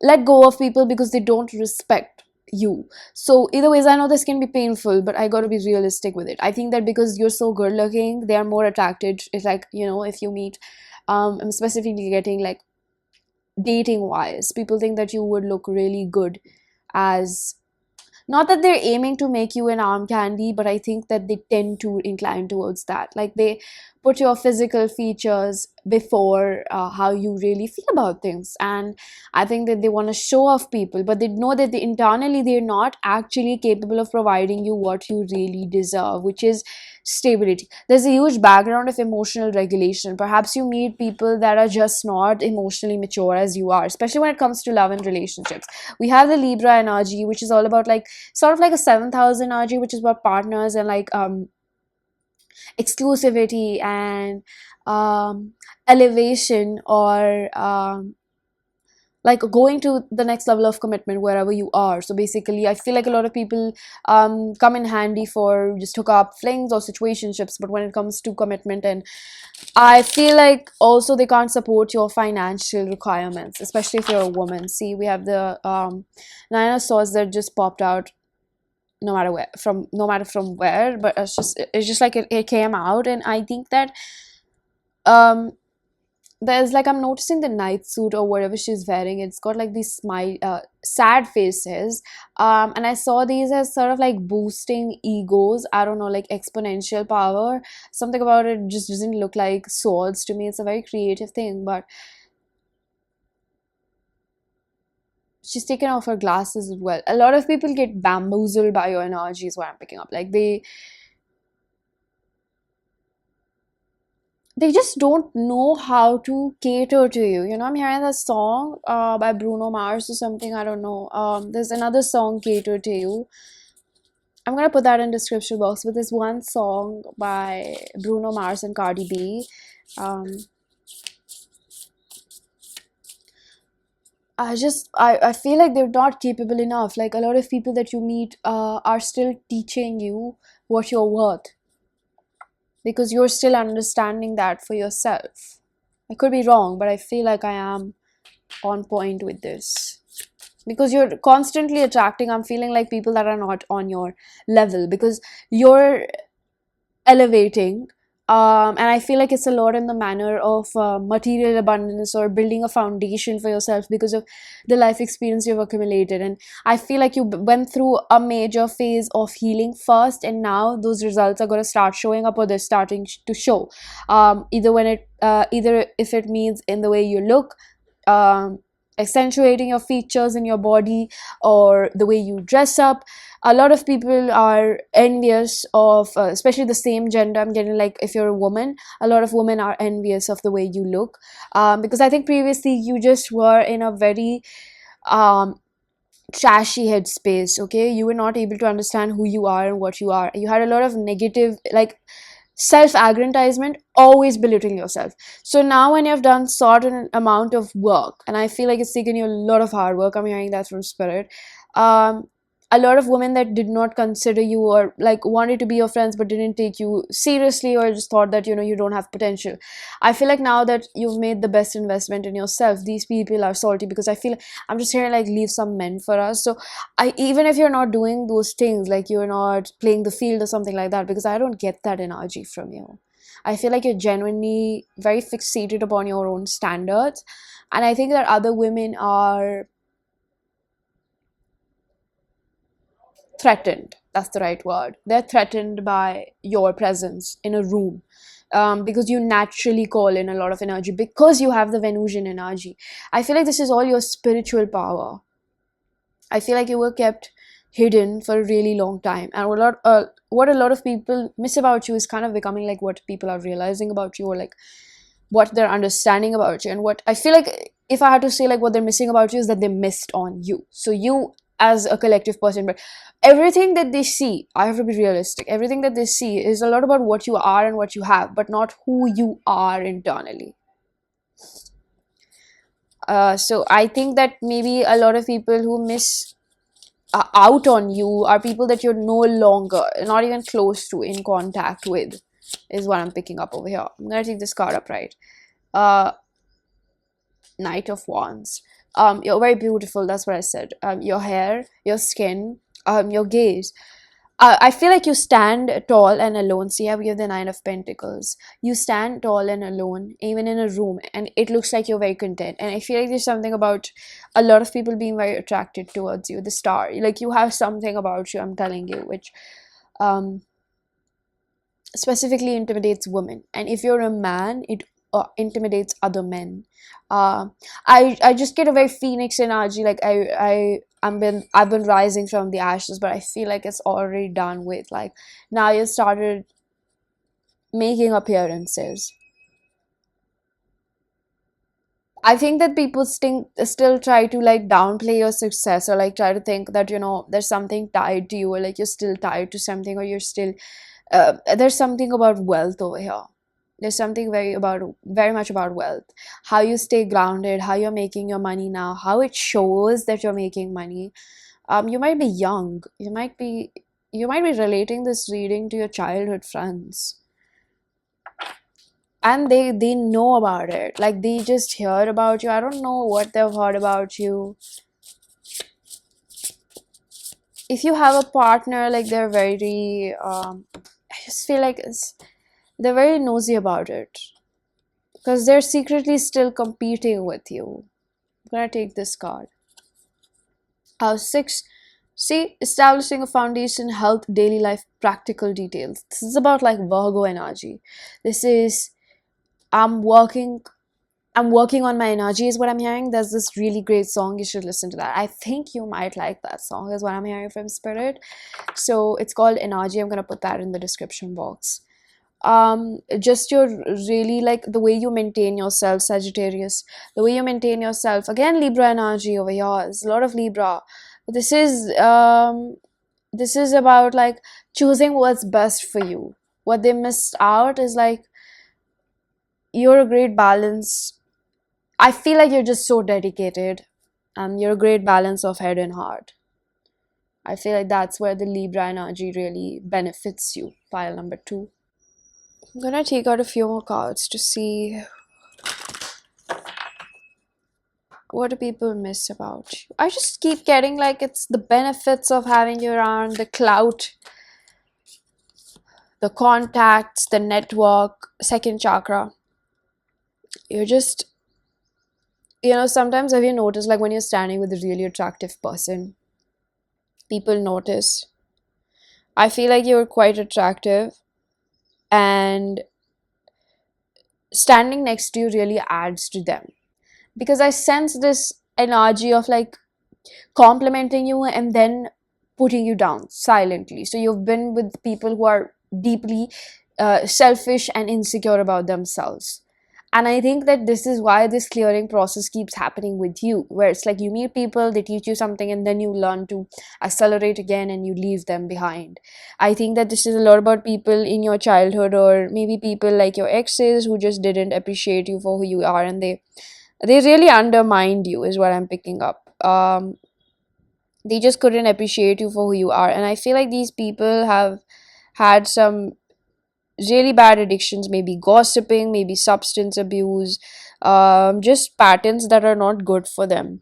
let go of people because they don't respect you. So either ways, I know this can be painful, but I got to be realistic with it. I think that because you're so good looking, they are more attracted. It's like, if you meet, I'm specifically getting like dating wise, people think that you would look really good as, not that they're aiming to make you an arm candy, but I think that they tend to incline towards that. Like they put your physical features before how you really feel about things. And I think that they want to show off people, but they know that internally they're not actually capable of providing you what you really deserve, which is stability. There's a huge background of emotional regulation. Perhaps you meet people that are just not emotionally mature as you are, especially when it comes to love and relationships. We have the Libra energy, which is all about like sort of like a 7,000 energy, which is about partners and like exclusivity and elevation, or like going to the next level of commitment wherever you are. So basically, I feel like a lot of people come in handy for just hook up flings or situationships, but when it comes to commitment, and I feel like also they can't support your financial requirements, especially if you're a woman. See, we have the Nine of Swords that just popped out, no matter from where, but it's just like it came out. And I think that um there's like, I'm noticing the night suit or whatever she's wearing, it's got like these smile sad faces, and I saw these as sort of like boosting egos. I don't know, like exponential power. Something about it just doesn't look like swords to me. It's a very creative thing, but she's taken off her glasses as well. A lot of people get bamboozled by your energy is what I'm picking up. Like they they just don't know how to cater to you. You know, I'm hearing that song by Bruno Mars or something, I don't know. There's another song, Cater to You. I'm gonna put that in description box, but there's one song by Bruno Mars and Cardi B. um I feel like they're not capable enough. Like, a lot of people that you meet are still teaching you what you're worth, because you're still understanding that for yourself. I could be wrong, but I feel like I am on point with this, because you're constantly attracting, I'm feeling like, people that are not on your level, because you're elevating. And I feel like it's a lot in the manner of material abundance or building a foundation for yourself because of the life experience you've accumulated. And I feel like you went through a major phase of healing first, and now those results are going to start showing up, or they're starting to show. Either if it means in the way you look, um, accentuating your features in your body, or the way you dress up. A lot of people are envious of, especially the same gender, I'm getting, like, if you're a woman, a lot of women are envious of the way you look, because I think previously you just were in a very um, trashy headspace. Okay, you were not able to understand who you are and what you are. You had a lot of negative, like, self-aggrandizement, always belittling yourself. So now, when you've done certain amount of work, and I feel like it's taken you a lot of hard work, I'm hearing that from spirit. um a lot of women that did not consider you, or like wanted to be your friends but didn't take you seriously, or just thought that, you don't have potential. I feel like now that you've made the best investment in yourself, these people are salty, because I feel, I'm just hearing, like, leave some men for us. So even if you're not doing those things, like you're not playing the field or something like that, because I don't get that energy from you. I feel like you're genuinely very fixated upon your own standards, and I think that other women are threatened. That's the right word. They're threatened by your presence in a room, because you naturally call in a lot of energy, because you have the Venusian energy. I feel like this is all your spiritual power. I feel like you were kept hidden for a really long time, and what a lot of people miss about you is kind of becoming like what people are realizing about you, or like what they're understanding about you. And what I feel like, if I had to say, like, what they're missing about you is that they missed on you. So you as a collective person, but everything that they see, I have to be realistic, everything that they see is a lot about what you are and what you have, but not who you are internally. So I think that maybe a lot of people who miss out on you are people that you're no longer, not even close to, in contact with, is what I'm picking up over here. I'm gonna take this card up, right? uh Knight of Wands. You're very beautiful, that's what I said. Your hair, your skin, your gaze. I feel like you stand tall and alone. See how we have the Nine of Pentacles. You stand tall and alone, even in a room, and it looks like you're very content. And I feel like there's something about a lot of people being very attracted towards you. The star, like, you have something about you, I'm telling you, which um, specifically intimidates women. And if you're a man, it intimidates other men. uh, I just get a very phoenix energy, like I've been rising from the ashes, but I feel like it's already done with. Like, now you started making appearances. I think that people still try to, like, downplay your success, or like try to think that, there's something tied to you, or like you're still tied to something, or you're still there's something about wealth over here. There's something very much about wealth. How you stay grounded, how you're making your money now, how it shows that you're making money. You might be young. You might be relating this reading to your childhood friends, and they know about it. Like, they just hear about you. I don't know what they've heard about you. If you have a partner, like, they're very I just feel like they're very nosy about it, because they're secretly still competing with you. I'm gonna take this card. House 6. See, establishing a foundation, health, daily life, practical details. This is about, like, Virgo energy. This is, I'm working I'm working on my energy, is what I'm hearing. There's this really great song, you should listen to that. I think you might like that song, is what I'm hearing from spirit. So it's called Energy. I'm gonna put that in the description box. just your really like the way you maintain yourself, Sagittarius, the way you maintain yourself. Again, Libra energy over here is a lot of Libra. This is this is about like choosing what's best for you. What they missed out is like you're a great balance. I feel like you're just so dedicated, and you're a great balance of head and heart. I feel like that's where the Libra energy really benefits you. Pile number two. I'm gonna take out a few more cards to see what do people miss about you. I just keep getting like it's the benefits of having you around, the clout, the contacts, the network, second chakra. You're just, sometimes have you noticed like when you're standing with a really attractive person, people notice. I feel like you're quite attractive, and standing next to you really adds to them, because I sense this energy of like complimenting you and then putting you down silently. So you've been with people who are deeply selfish and insecure about themselves. And I think that this is why this clearing process keeps happening with you, where it's like you meet people, they teach you something, and then you learn to accelerate again and you leave them behind. I think that this is a lot about people in your childhood, or maybe people like your exes who just didn't appreciate you for who you are, and they really undermined you, is what I'm picking up. They just couldn't appreciate you for who you are. And I feel like these people have had some really bad addictions, maybe gossiping, maybe substance abuse, just patterns that are not good for them.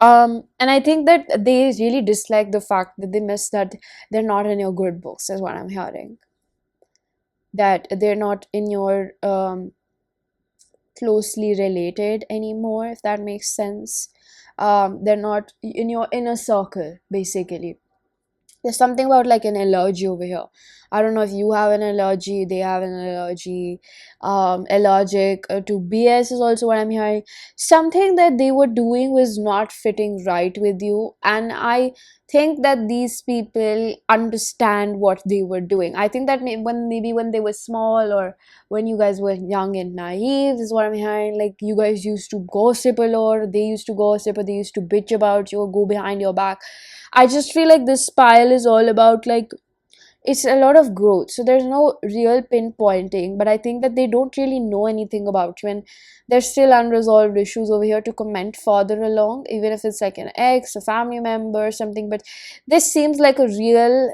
And I think that they really dislike the fact that they miss that they're not in your good books, is what I'm hearing. That they're not in your closely related anymore, if that makes sense. They're not in your inner circle, basically. There's something about like an allergy over here. I don't know if you have an allergy, they have an allergy. Allergic to BS is also what I'm hearing. Something that they were doing was not fitting right with you, and I think that these people understand what they were doing. I think that maybe when they were small, or when you guys were young and naive, is what I'm hearing. Like you guys used to gossip a lot, they used to gossip, or they used to bitch about you or go behind your back. I just feel like this pile is all about like it's a lot of growth. So there's no real pinpointing, but I think that they don't really know anything about you, and there's still unresolved issues over here to comment further along, even if it's like an ex, a family member, or something. But this seems like a real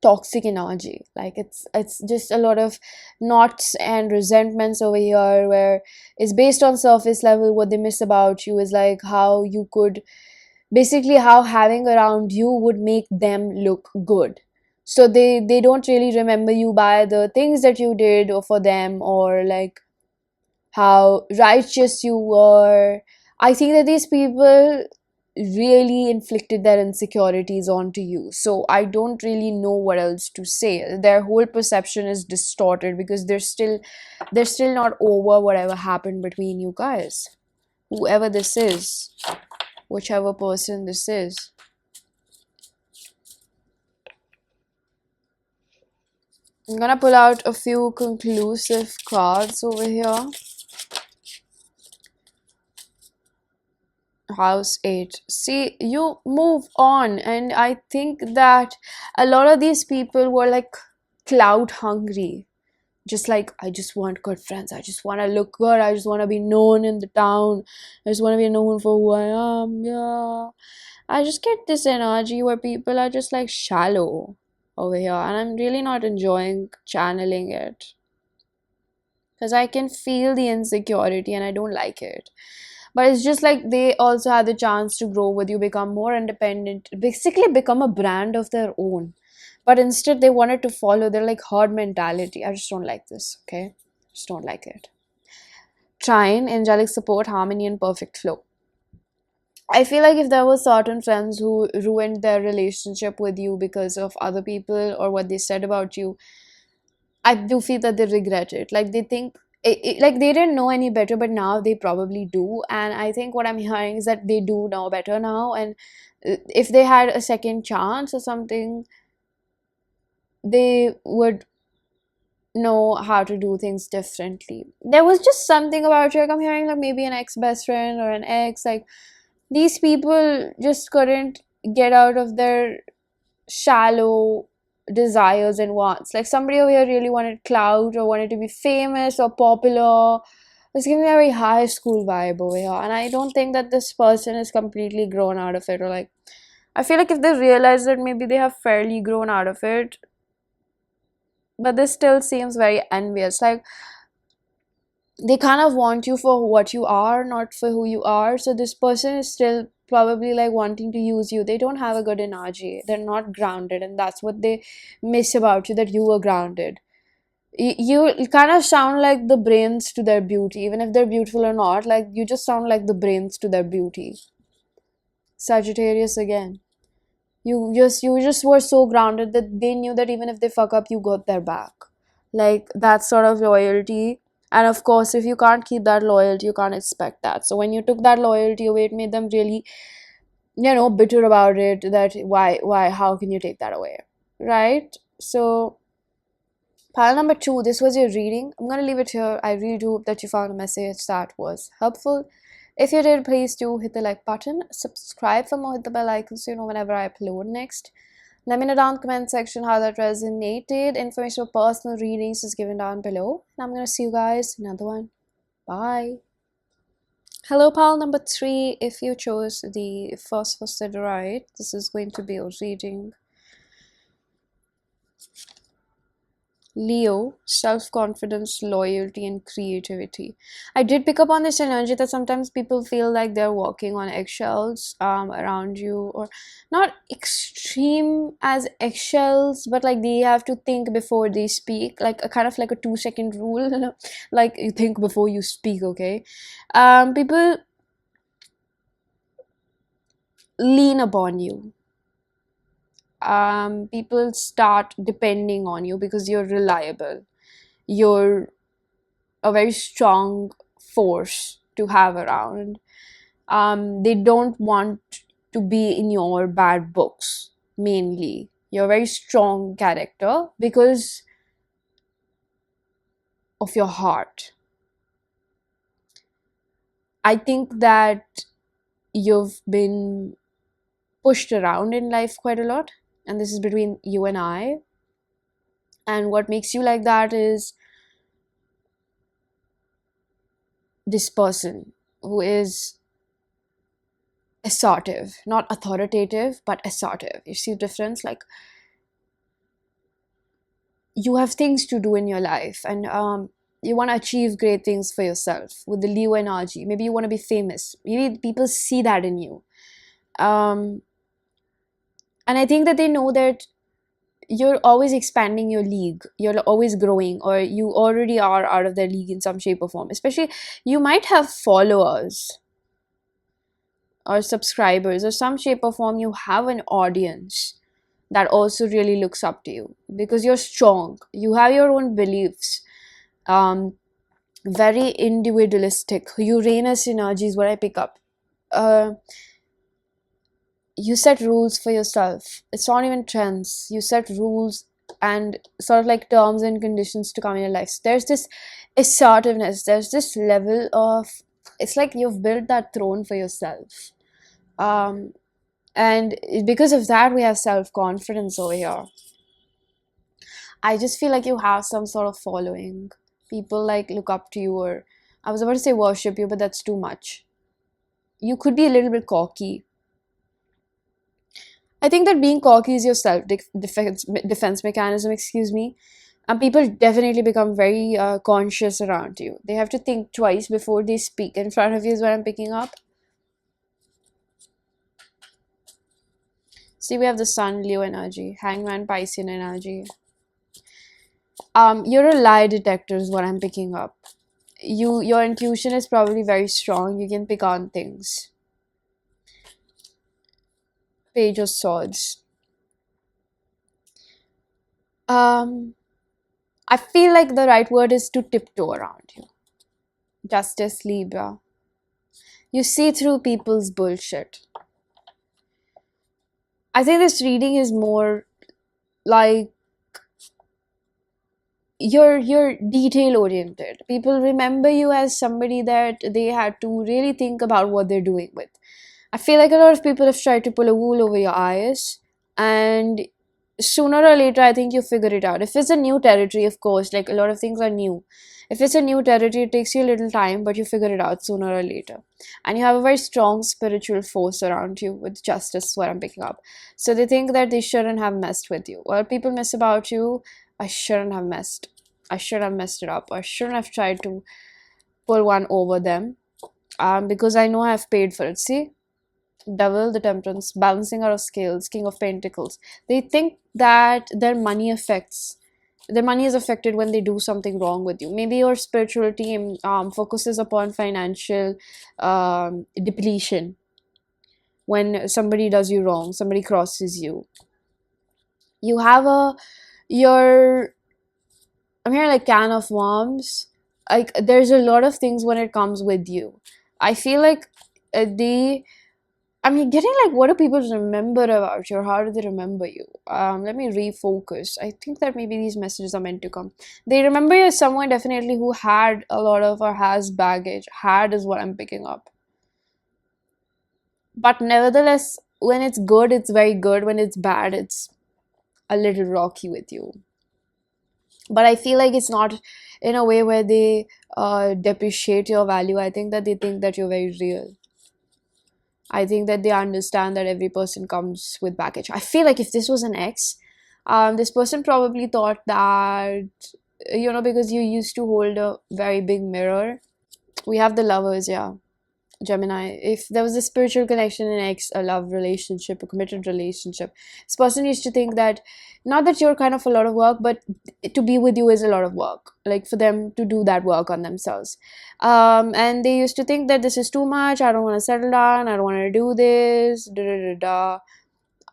toxic energy. Like it's just a lot of knots and resentments over here, where it's based on surface level. What they miss about you is like how you could basically how having around you would make them look good. So they don't really remember you by the things that you did or for them, or like how righteous you were. I think that these people really inflicted their insecurities onto you. So I don't really know what else to say. Their whole perception is distorted because they're still not over whatever happened between you guys. Whoever this is, whichever person this is. I'm gonna pull out a few conclusive cards over here. House 8. See, you move on, and I think that a lot of these people were like clout hungry. Just like, I just want good friends, I just want to look good, I just want to be known in the town, I just want to be known for who I am. Yeah, I just get this energy where people are just like shallow over here, and I'm really not enjoying channeling it, because I can feel the insecurity and I don't like it. But it's just like they also had the chance to grow with you, become more independent, basically become a brand of their own. But instead, they wanted to follow their like herd mentality. I just don't like this, okay? Just don't like it. Trine, angelic support, harmony, and perfect flow. I feel like if there were certain friends who ruined their relationship with you because of other people or what they said about you, I do feel that they regret it. Like they think, like they didn't know any better, but now they probably do. And I think what I'm hearing is that they do know better now. And if they had a second chance or something, they would know how to do things differently. There was just something about you, like I'm hearing like maybe an ex-best friend or an ex, like these people just couldn't get out of their shallow desires and wants. Like somebody over here really wanted clout or wanted to be famous or popular. It's giving me a very high school vibe over here. And I don't think that this person is completely grown out of it, or like I feel like if they realize that maybe they have fairly grown out of it, but this still seems very envious. Like they kind of want you for what you are, not for who you are. So this person is still probably like wanting to use you. They don't have a good energy. They're not grounded, and that's what they miss about you, that you were grounded. You kind of sound like the brains to their beauty, even if they're beautiful or not. Like you just sound like the brains to their beauty. Sagittarius again. You just were so grounded that they knew that even if they fuck up, you got their back. Like that sort of loyalty. And of course, if you can't keep that loyalty, you can't expect that. So when you took that loyalty away, it made them really, bitter about it. That why, how can you take that away? Right? So pile number 2, this was your reading. I'm gonna leave it here. I really do hope that you found a message that was helpful. If you did, please do hit the like button, subscribe for more, hit the bell icon so you know whenever I upload next. Let me know down in the comment section how that resonated. Information for personal readings is given down below. And I'm gonna see you guys in another one. Bye. Hello, pile number 3. If you chose the Phosphosiderite, this is going to be your reading. Leo, self-confidence, loyalty, and creativity. I did pick up on this energy that sometimes people feel like they're walking on eggshells around you, or not extreme as eggshells, but like they have to think before they speak, like a kind of like a 2-second rule. Like you think before you speak, okay? People lean upon you. People start depending on you because you're reliable. You're a very strong force to have around. They don't want to be in your bad books, mainly. You're a very strong character because of your heart. I think that you've been pushed around in life quite a lot, and this is between you and I. And what makes you like that is this person who is assertive, not authoritative, but assertive. You see the difference? Like you have things to do in your life, and you want to achieve great things for yourself with the Leo energy. Maybe you want to be famous. Maybe people see that in you. And I think that they know that you're always expanding your league. You're always growing, or you already are out of their league in some shape or form. Especially, you might have followers or subscribers or some shape or form. You have an audience that also really looks up to you because you're strong. You have your own beliefs. Very individualistic. Uranus energy is what I pick up. You set rules for yourself. It's not even trends. You set rules and sort of like terms and conditions to come in your life. So there's this assertiveness. There's this level of, it's like you've built that throne for yourself. And because of that, we have self-confidence over here. I just feel like you have some sort of following. People like look up to you, or I was about to say worship you, but that's too much. You could be a little bit cocky. I think that being cocky is your self-defense mechanism, excuse me. And people definitely become very conscious around you. They have to think twice before they speak in front of you is what I'm picking up. See, we have the Sun, Leo energy, Hangman, Piscean energy. You're a lie detector is what I'm picking up. Your intuition is probably very strong. You can pick on things. Page of Swords. I feel like the right word is to tiptoe around you. Justice, Libra. You see through people's bullshit. I think this reading is more like you're detail oriented. People remember you as somebody that they had to really think about what they're doing with. I feel like a lot of people have tried to pull a wool over your eyes, and sooner or later, I think you figure it out. If it's a new territory, of course, like a lot of things are new. If it's a new territory, it takes you a little time, but you figure it out sooner or later. And you have a very strong spiritual force around you with justice, what I'm picking up. So they think that they shouldn't have messed with you. What people miss about you, I shouldn't have messed. I should have messed it up. I shouldn't have tried to pull one over them. Because I know I've paid for it. See? Devil, the temperance, balancing out of scales, king of pentacles. They think that their money is affected when they do something wrong with you. Maybe your spirituality focuses upon financial depletion. When somebody does you wrong, somebody crosses you, you have a your I'm here like can of worms. Like there's a lot of things when it comes with you. I feel like they getting like, what do people remember about you, or how do they remember you? Let me refocus. I think that maybe these messages are meant to come. They remember you as someone definitely who had a lot of, or has baggage. Had is what I'm picking up. But nevertheless, when it's good, it's very good. When it's bad, it's a little rocky with you. But I feel like it's not in a way where they depreciate your value. I think that they think that you're very real. I think that they understand that every person comes with baggage. I feel like if this was an ex, this person probably thought that, because you used to hold a very big mirror. We have the lovers, yeah. Gemini. If there was a spiritual connection in X, a love relationship, a committed relationship, this person used to think that not that you're kind of a lot of work, but to be with you is a lot of work. Like for them to do that work on themselves. And they used to think that this is too much. I don't want to settle down. I don't want to do this. Da da da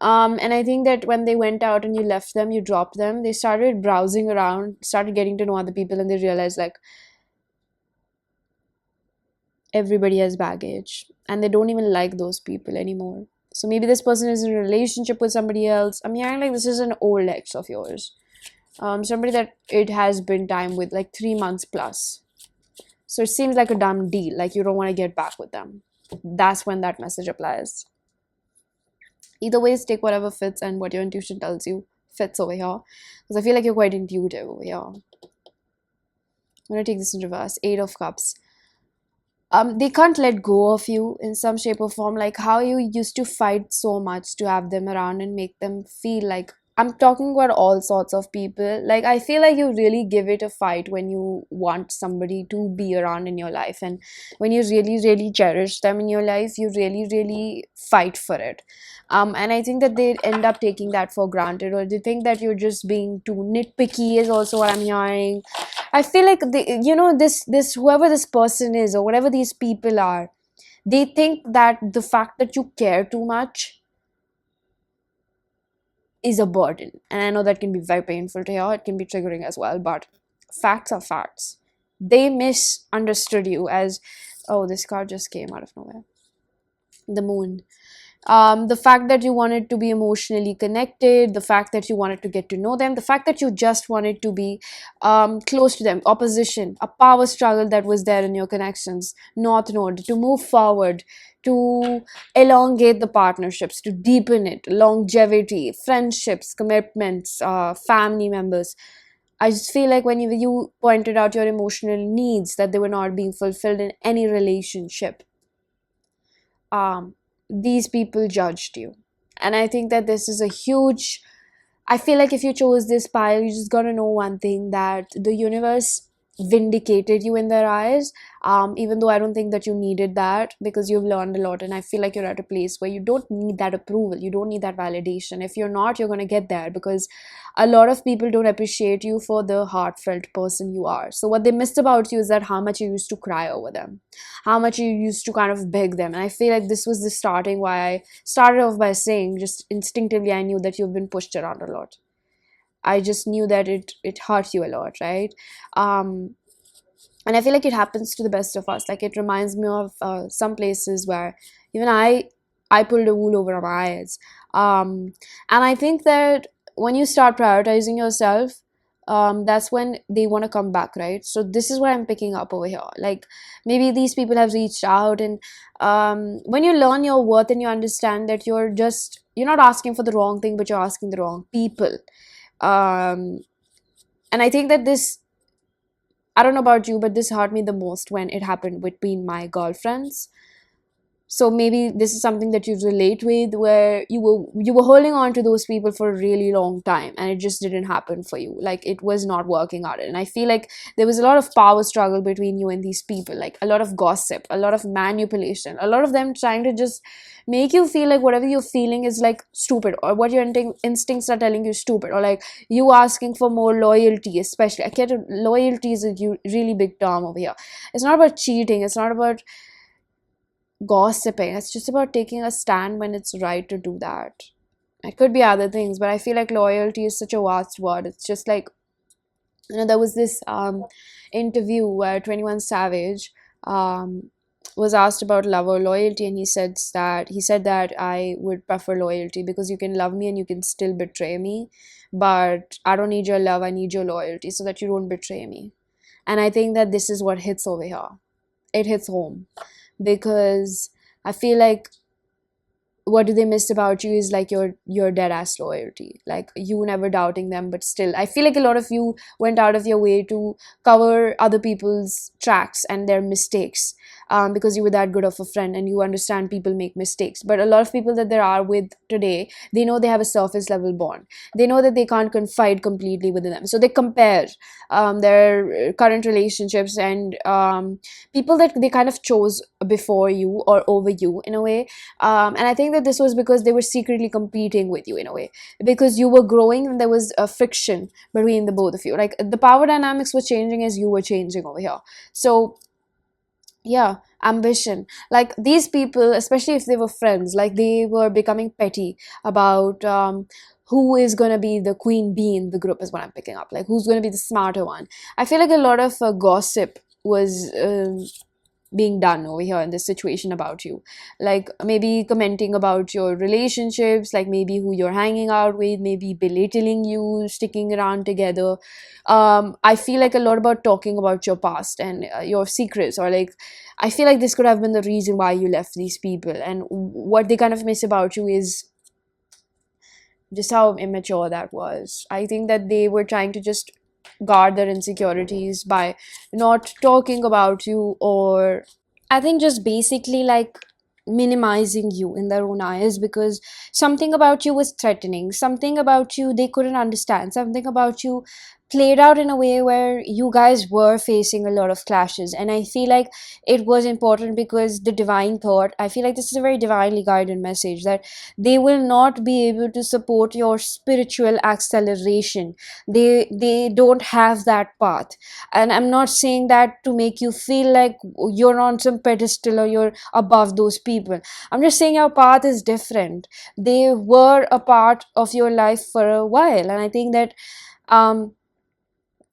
da. And I think that when they went out and you left them, you dropped them, they started browsing around, started getting to know other people, and they realized like everybody has baggage and they don't even like those people anymore. So maybe this person is in a relationship with somebody else. I'm hearing like this is an old ex of yours. Somebody that it has been time with, like 3 months plus. So it seems like a dumb deal, like you don't want to get back with them. That's when that message applies. Either ways, take whatever fits and what your intuition tells you fits over here. Because I feel like you're quite intuitive over here. I'm going to take this in reverse. 8 of Cups. They can't let go of you in some shape or form, like how you used to fight so much to have them around and make them feel like, I'm talking about all sorts of people. Like I feel like you really give it a fight when you want somebody to be around in your life, and when you really really cherish them in your life, you really really fight for it. And I think that they end up taking that for granted, or they think that you're just being too nitpicky is also what I'm hearing. I feel like this whoever this person is or whatever these people are, they think that the fact that you care too much is a burden. And I know that can be very painful to hear, it can be triggering as well, but facts are facts. They misunderstood you as, oh, this card just came out of nowhere. The Moon. The fact that you wanted to be emotionally connected, the fact that you wanted to get to know them, the fact that you just wanted to be close to them, opposition, a power struggle that was there in your connections, North Node, to move forward, to elongate the partnerships, to deepen it, longevity, friendships, commitments, family members. I just feel like when you pointed out your emotional needs, that they were not being fulfilled in any relationship. These people judged you. And I think that this is a huge, I feel like if you chose this pile, you just gotta know one thing, that the universe vindicated you in their eyes, even though I don't think that you needed that, because you've learned a lot, and I feel like you're at a place where you don't need that approval, you don't need that validation. If you're not, you're going to get there, because a lot of people don't appreciate you for the heartfelt person you are. So what they missed about you is that how much you used to cry over them, how much you used to kind of beg them. And I feel like this was the starting why I started off by saying, just instinctively I knew that you've been pushed around a lot. I just knew that it hurt you a lot, right? And I feel like it happens to the best of us. Like it reminds me of some places where even I pulled a wool over my eyes. And I think that when you start prioritizing yourself, that's when they want to come back, right? So this is what I'm picking up over here. Like maybe these people have reached out, and when you learn your worth and you understand that you're not asking for the wrong thing, but you're asking the wrong people. um and I think that this, I don't know about you, but this hurt me the most when it happened between my girlfriends. So maybe this is something that you relate with, where you were holding on to those people for a really long time and it just didn't happen for you, like it was not working out. And I feel like there was a lot of power struggle between you and these people, like a lot of gossip, a lot of manipulation, a lot of them trying to just make you feel like whatever you're feeling is like stupid, or what your instincts are telling you is stupid, or like you asking for more loyalty. Especially, I get it, loyalty is a really big term over here. It's not about cheating, it's not about gossiping. It's just about taking a stand when it's right to do that. It could be other things, but I feel like loyalty is such a vast word. It's just like, there was this interview where 21 Savage was asked about love or loyalty, and he said that I would prefer loyalty, because you can love me and you can still betray me, but I don't need your love, I need your loyalty so that you don't betray me. And I think that this is what hits over here. It hits home, because I feel like what do they miss about you is like your dead ass loyalty, like you never doubting them, but still I feel like a lot of you went out of your way to cover other people's tracks and their mistakes, because you were that good of a friend and you understand people make mistakes. But a lot of people that there are with today, they know they have a surface level bond, they know that they can't confide completely within them, so they compare their current relationships and people that they kind of chose before you or over you in a way. And I think that this was because they were secretly competing with you in a way, because you were growing and there was a friction between the both of you, like the power dynamics were changing as you were changing over here. So yeah, ambition, like these people, especially if they were friends, like they were becoming petty about who is going to be the queen bee in the group, is what I'm picking up, like who's going to be the smarter one. I feel like a lot of gossip was being done over here in this situation about you, like maybe commenting about your relationships, like maybe who you're hanging out with, maybe belittling you sticking around together. I feel like a lot about talking about your past and your secrets, or like I feel like this could have been the reason why you left these people. And what they kind of miss about you is just how immature that was. I think that they were trying to just guard their insecurities by not talking about you, or I think just basically like minimizing you in their own eyes, because something about you was threatening, something about you they couldn't understand, something about you played out in a way where you guys were facing a lot of clashes. And I feel like it was important, because the divine thought, I feel like this is a very divinely guided message, that they will not be able to support your spiritual acceleration. They don't have that path. And I'm not saying that to make you feel like you're on some pedestal or you're above those people. I'm just saying your path is different. They were a part of your life for a while, and I think that um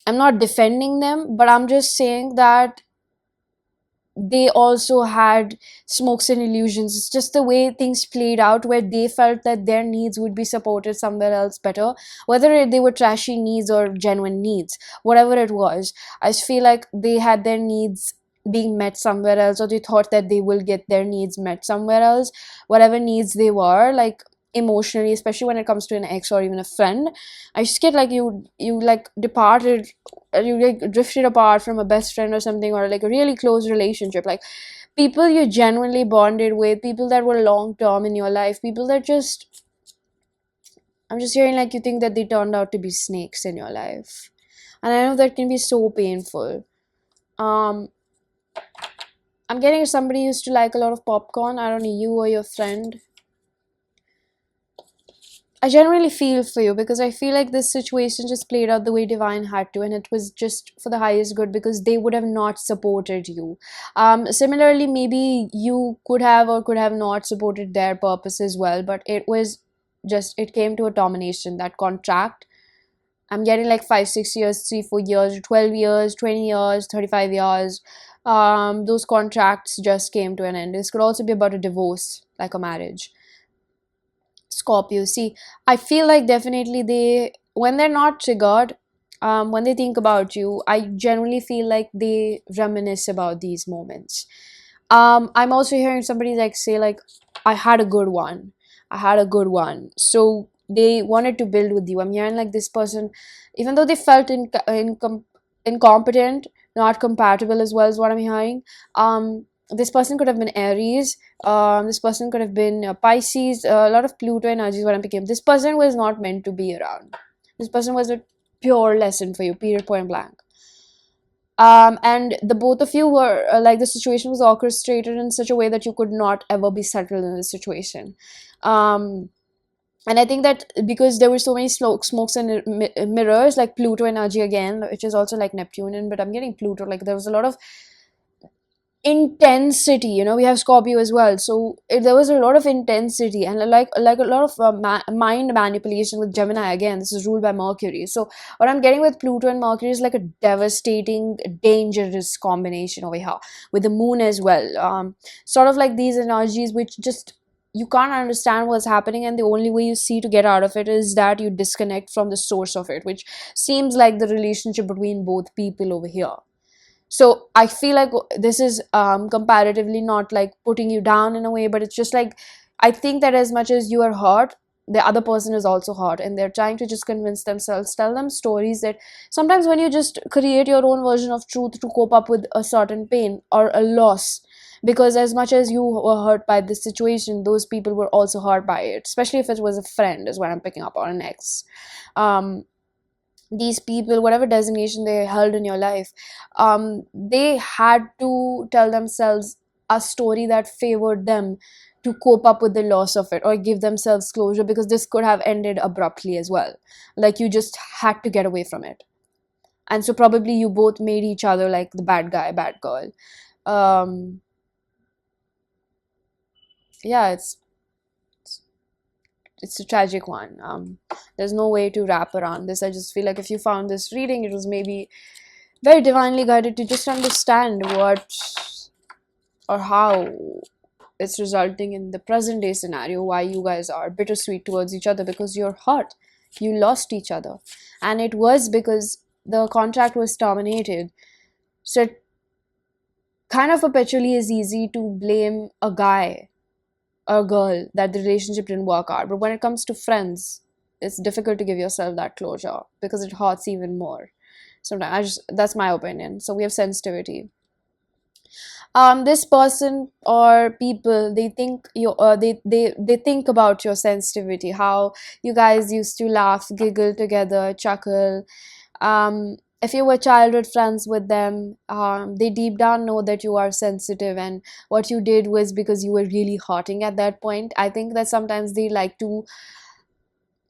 I'm not defending them, but I'm just saying that they also had smokes and illusions. It's just the way things played out, where they felt that their needs would be supported somewhere else better, whether they were trashy needs or genuine needs, whatever it was. I just feel like they had their needs being met somewhere else, or they thought that they will get their needs met somewhere else, whatever needs they were, like emotionally, especially when it comes to an ex or even a friend. I just get like you like departed, you like drifted apart from a best friend or something, or like a really close relationship, like people you genuinely bonded with, people that were long term in your life, people that just, I'm just hearing like you think that they turned out to be snakes in your life. And I know that can be so painful. um I'm getting somebody used to like a lot of popcorn. I don't know, you or your friend. I generally feel for you, because I feel like this situation just played out the way divine had to, and it was just for the highest good, because they would have not supported you. Similarly, maybe you could have or could have not supported their purpose as well, but it was just, it came to a termination, that contract. I'm getting like 5 6 years, 3 4 years, 12 years, 20 years, 35 years. Those contracts just came to an end. This could also be about a divorce, like a marriage. Scorpio, see, I feel like definitely they, when they're not triggered, When they think about you, I generally feel like they reminisce about these moments. I'm also hearing somebody like say like, I had a good one. I had a good one. So they wanted to build with you. I'm hearing like this person, even though they felt incompetent, not compatible as well as what I'm hearing. This person could have been Aries. This person could have been Pisces. A lot of Pluto energy is what I'm picking up. This person was not meant to be around. This person was a pure lesson for you. Period. Point blank. And the both of you were like, the situation was orchestrated in such a way that you could not ever be settled in the situation. um and I think that because there were so many smokes and mirrors, like Pluto energy again, which is also like Neptunian, but I'm getting Pluto, like there was a lot of intensity. We have Scorpio as well, so there was a lot of intensity, and like a lot of mind manipulation with Gemini. Again, this is ruled by Mercury. So what I'm getting with Pluto and Mercury is like a devastating, dangerous combination over here, with the moon as well. Sort of like these energies which just, you can't understand what's happening, and the only way you see to get out of it is that you disconnect from the source of it, which seems like the relationship between both people over here. So I feel like this is comparatively not like putting you down in a way, but it's just like, I think that as much as you are hurt, the other person is also hurt, and they're trying to just convince themselves, tell them stories that sometimes when you just create your own version of truth to cope up with a certain pain or a loss, because as much as you were hurt by this situation, those people were also hurt by it, especially if it was a friend, is what I'm picking up, or an ex. um these people, whatever designation they held in your life, they had to tell themselves a story that favored them to cope up with the loss of it, or give themselves closure, because this could have ended abruptly as well. Like, you just had to get away from it. And so probably you both made each other like the bad guy, bad girl. um yeah, it's a tragic one. There's no way to wrap around this. I just feel like if you found this reading, it was maybe very divinely guided to just understand what or how it's resulting in the present day scenario, why you guys are bittersweet towards each other, because you're hurt, you lost each other, and it was because the contract was terminated. So it kind of perpetually is easy to blame a guy or a girl that the relationship didn't work out, but when it comes to friends, it's difficult to give yourself that closure because it hurts even more sometimes. That's my opinion. So we have sensitivity. This person or people, they think they think about your sensitivity, how you guys used to laugh, giggle together, chuckle. If you were childhood friends with them, they deep down know that you are sensitive, and what you did was because you were really hurting at that point. I think that sometimes they like to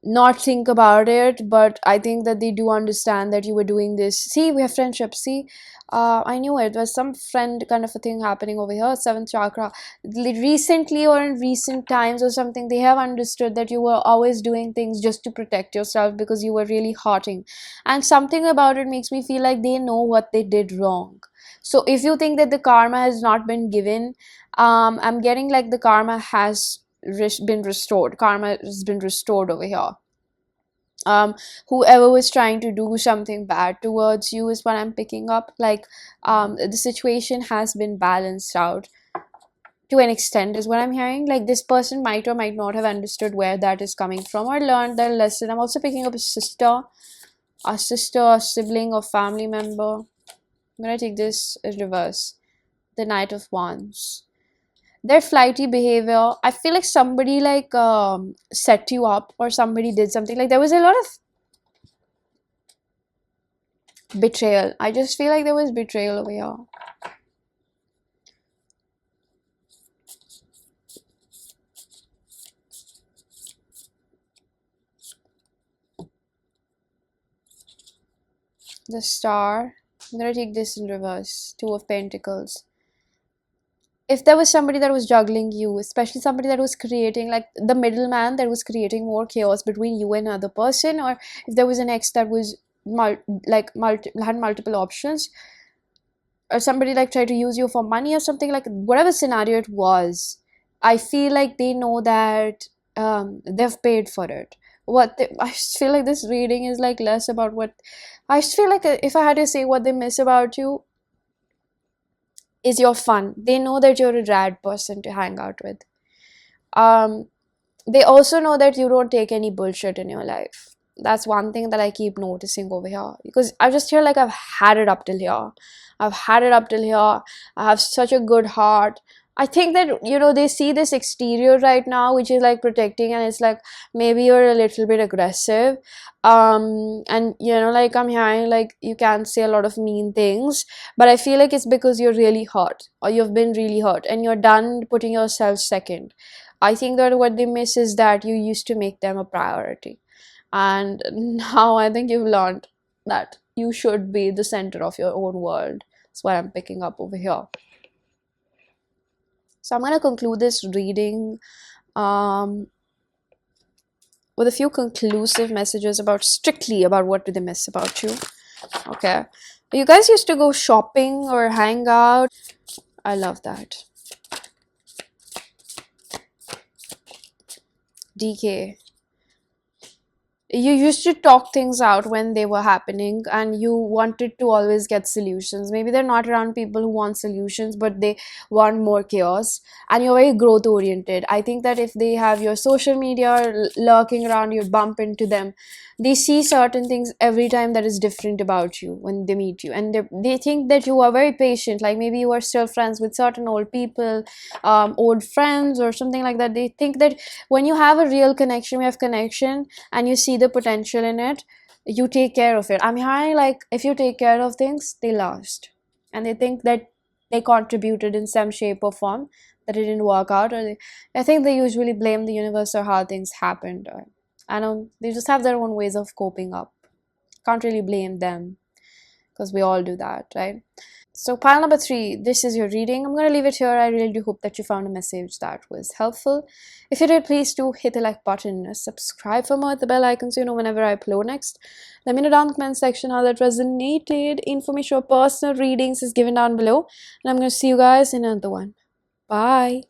not think about it, but I think that they do understand that you were doing this. See, we have friendship. See, I knew it. There's some friend kind of a thing happening over here. Seventh chakra. Recently, or in recent times or something, they have understood that you were always doing things just to protect yourself because you were really hurting, and something about it makes me feel like they know what they did wrong. So if you think that the karma has not been given, I'm getting like the karma has been restored. Karma has been restored over here. um Whoever was trying to do something bad towards you is what I'm picking up. Like, the situation has been balanced out to an extent, is what I'm hearing. Like, this person might or might not have understood where that is coming from, or learned their lesson. I'm also picking up a sibling, or family member. I'm gonna take this in reverse. The Knight of Wands. Their flighty behavior, I feel like somebody like set you up, or somebody did something. Like, there was a lot of betrayal. I just feel like there was betrayal over here. The Star. I'm gonna take this in reverse. Two of Pentacles. If there was somebody that was juggling you, especially somebody that was creating, like the middleman that was creating more chaos between you and another person, or if there was an ex that was had multiple options, or somebody like tried to use you for money or something, like whatever scenario it was, I feel like they know that they've paid for it. I just feel like this reading is like less about what I just feel like, if I had to say what they miss about you is your fun. They know that you're a rad person to hang out with. um they also know that you don't take any bullshit in your life. That's one thing that I keep noticing over here, because I just feel like I've had it up till here. I've had it up till here. I have such a good heart. I think that, they see this exterior right now, which is like protecting, and it's like maybe you're a little bit aggressive. And like I'm hearing like you can say a lot of mean things, but I feel like it's because you're really hurt, or you've been really hurt, and you're done putting yourself second. I think that what they miss is that you used to make them a priority. And now I think you've learned that you should be the center of your own world. That's what I'm picking up over here. So I'm going to conclude this reading um, with a few conclusive messages about strictly about what do they miss about you. Okay. You guys used to go shopping or hang out. I love that. DK. You used to talk things out when they were happening, and you wanted to always get solutions. Maybe they're not around people who want solutions, but they want more chaos, and you're very growth oriented. I think that if they have your social media lurking around, you bump into them. They see certain things every time that is different about you when they meet you, and they think that you are very patient. Like maybe you are still friends with certain old people, old friends or something like that. They think that when you have a real connection, we have connection, and you see the potential in it, you take care of it. I'm hearing like if you take care of things, they last, and they think that they contributed in some shape or form, that it didn't work out, or I think they usually blame the universe or how things happened. Or I know they just have their own ways of coping up. Can't really blame them, because we all do that, right? So pile number 3, this is your reading. I'm going to leave it here. I really do hope that you found a message that was helpful. If you did, please do hit the like button, subscribe for more, hit the bell icon so you know whenever I upload next. Let me know down in the comment section how that resonated. Information or personal readings is given down below. And I'm going to see you guys in another one. Bye.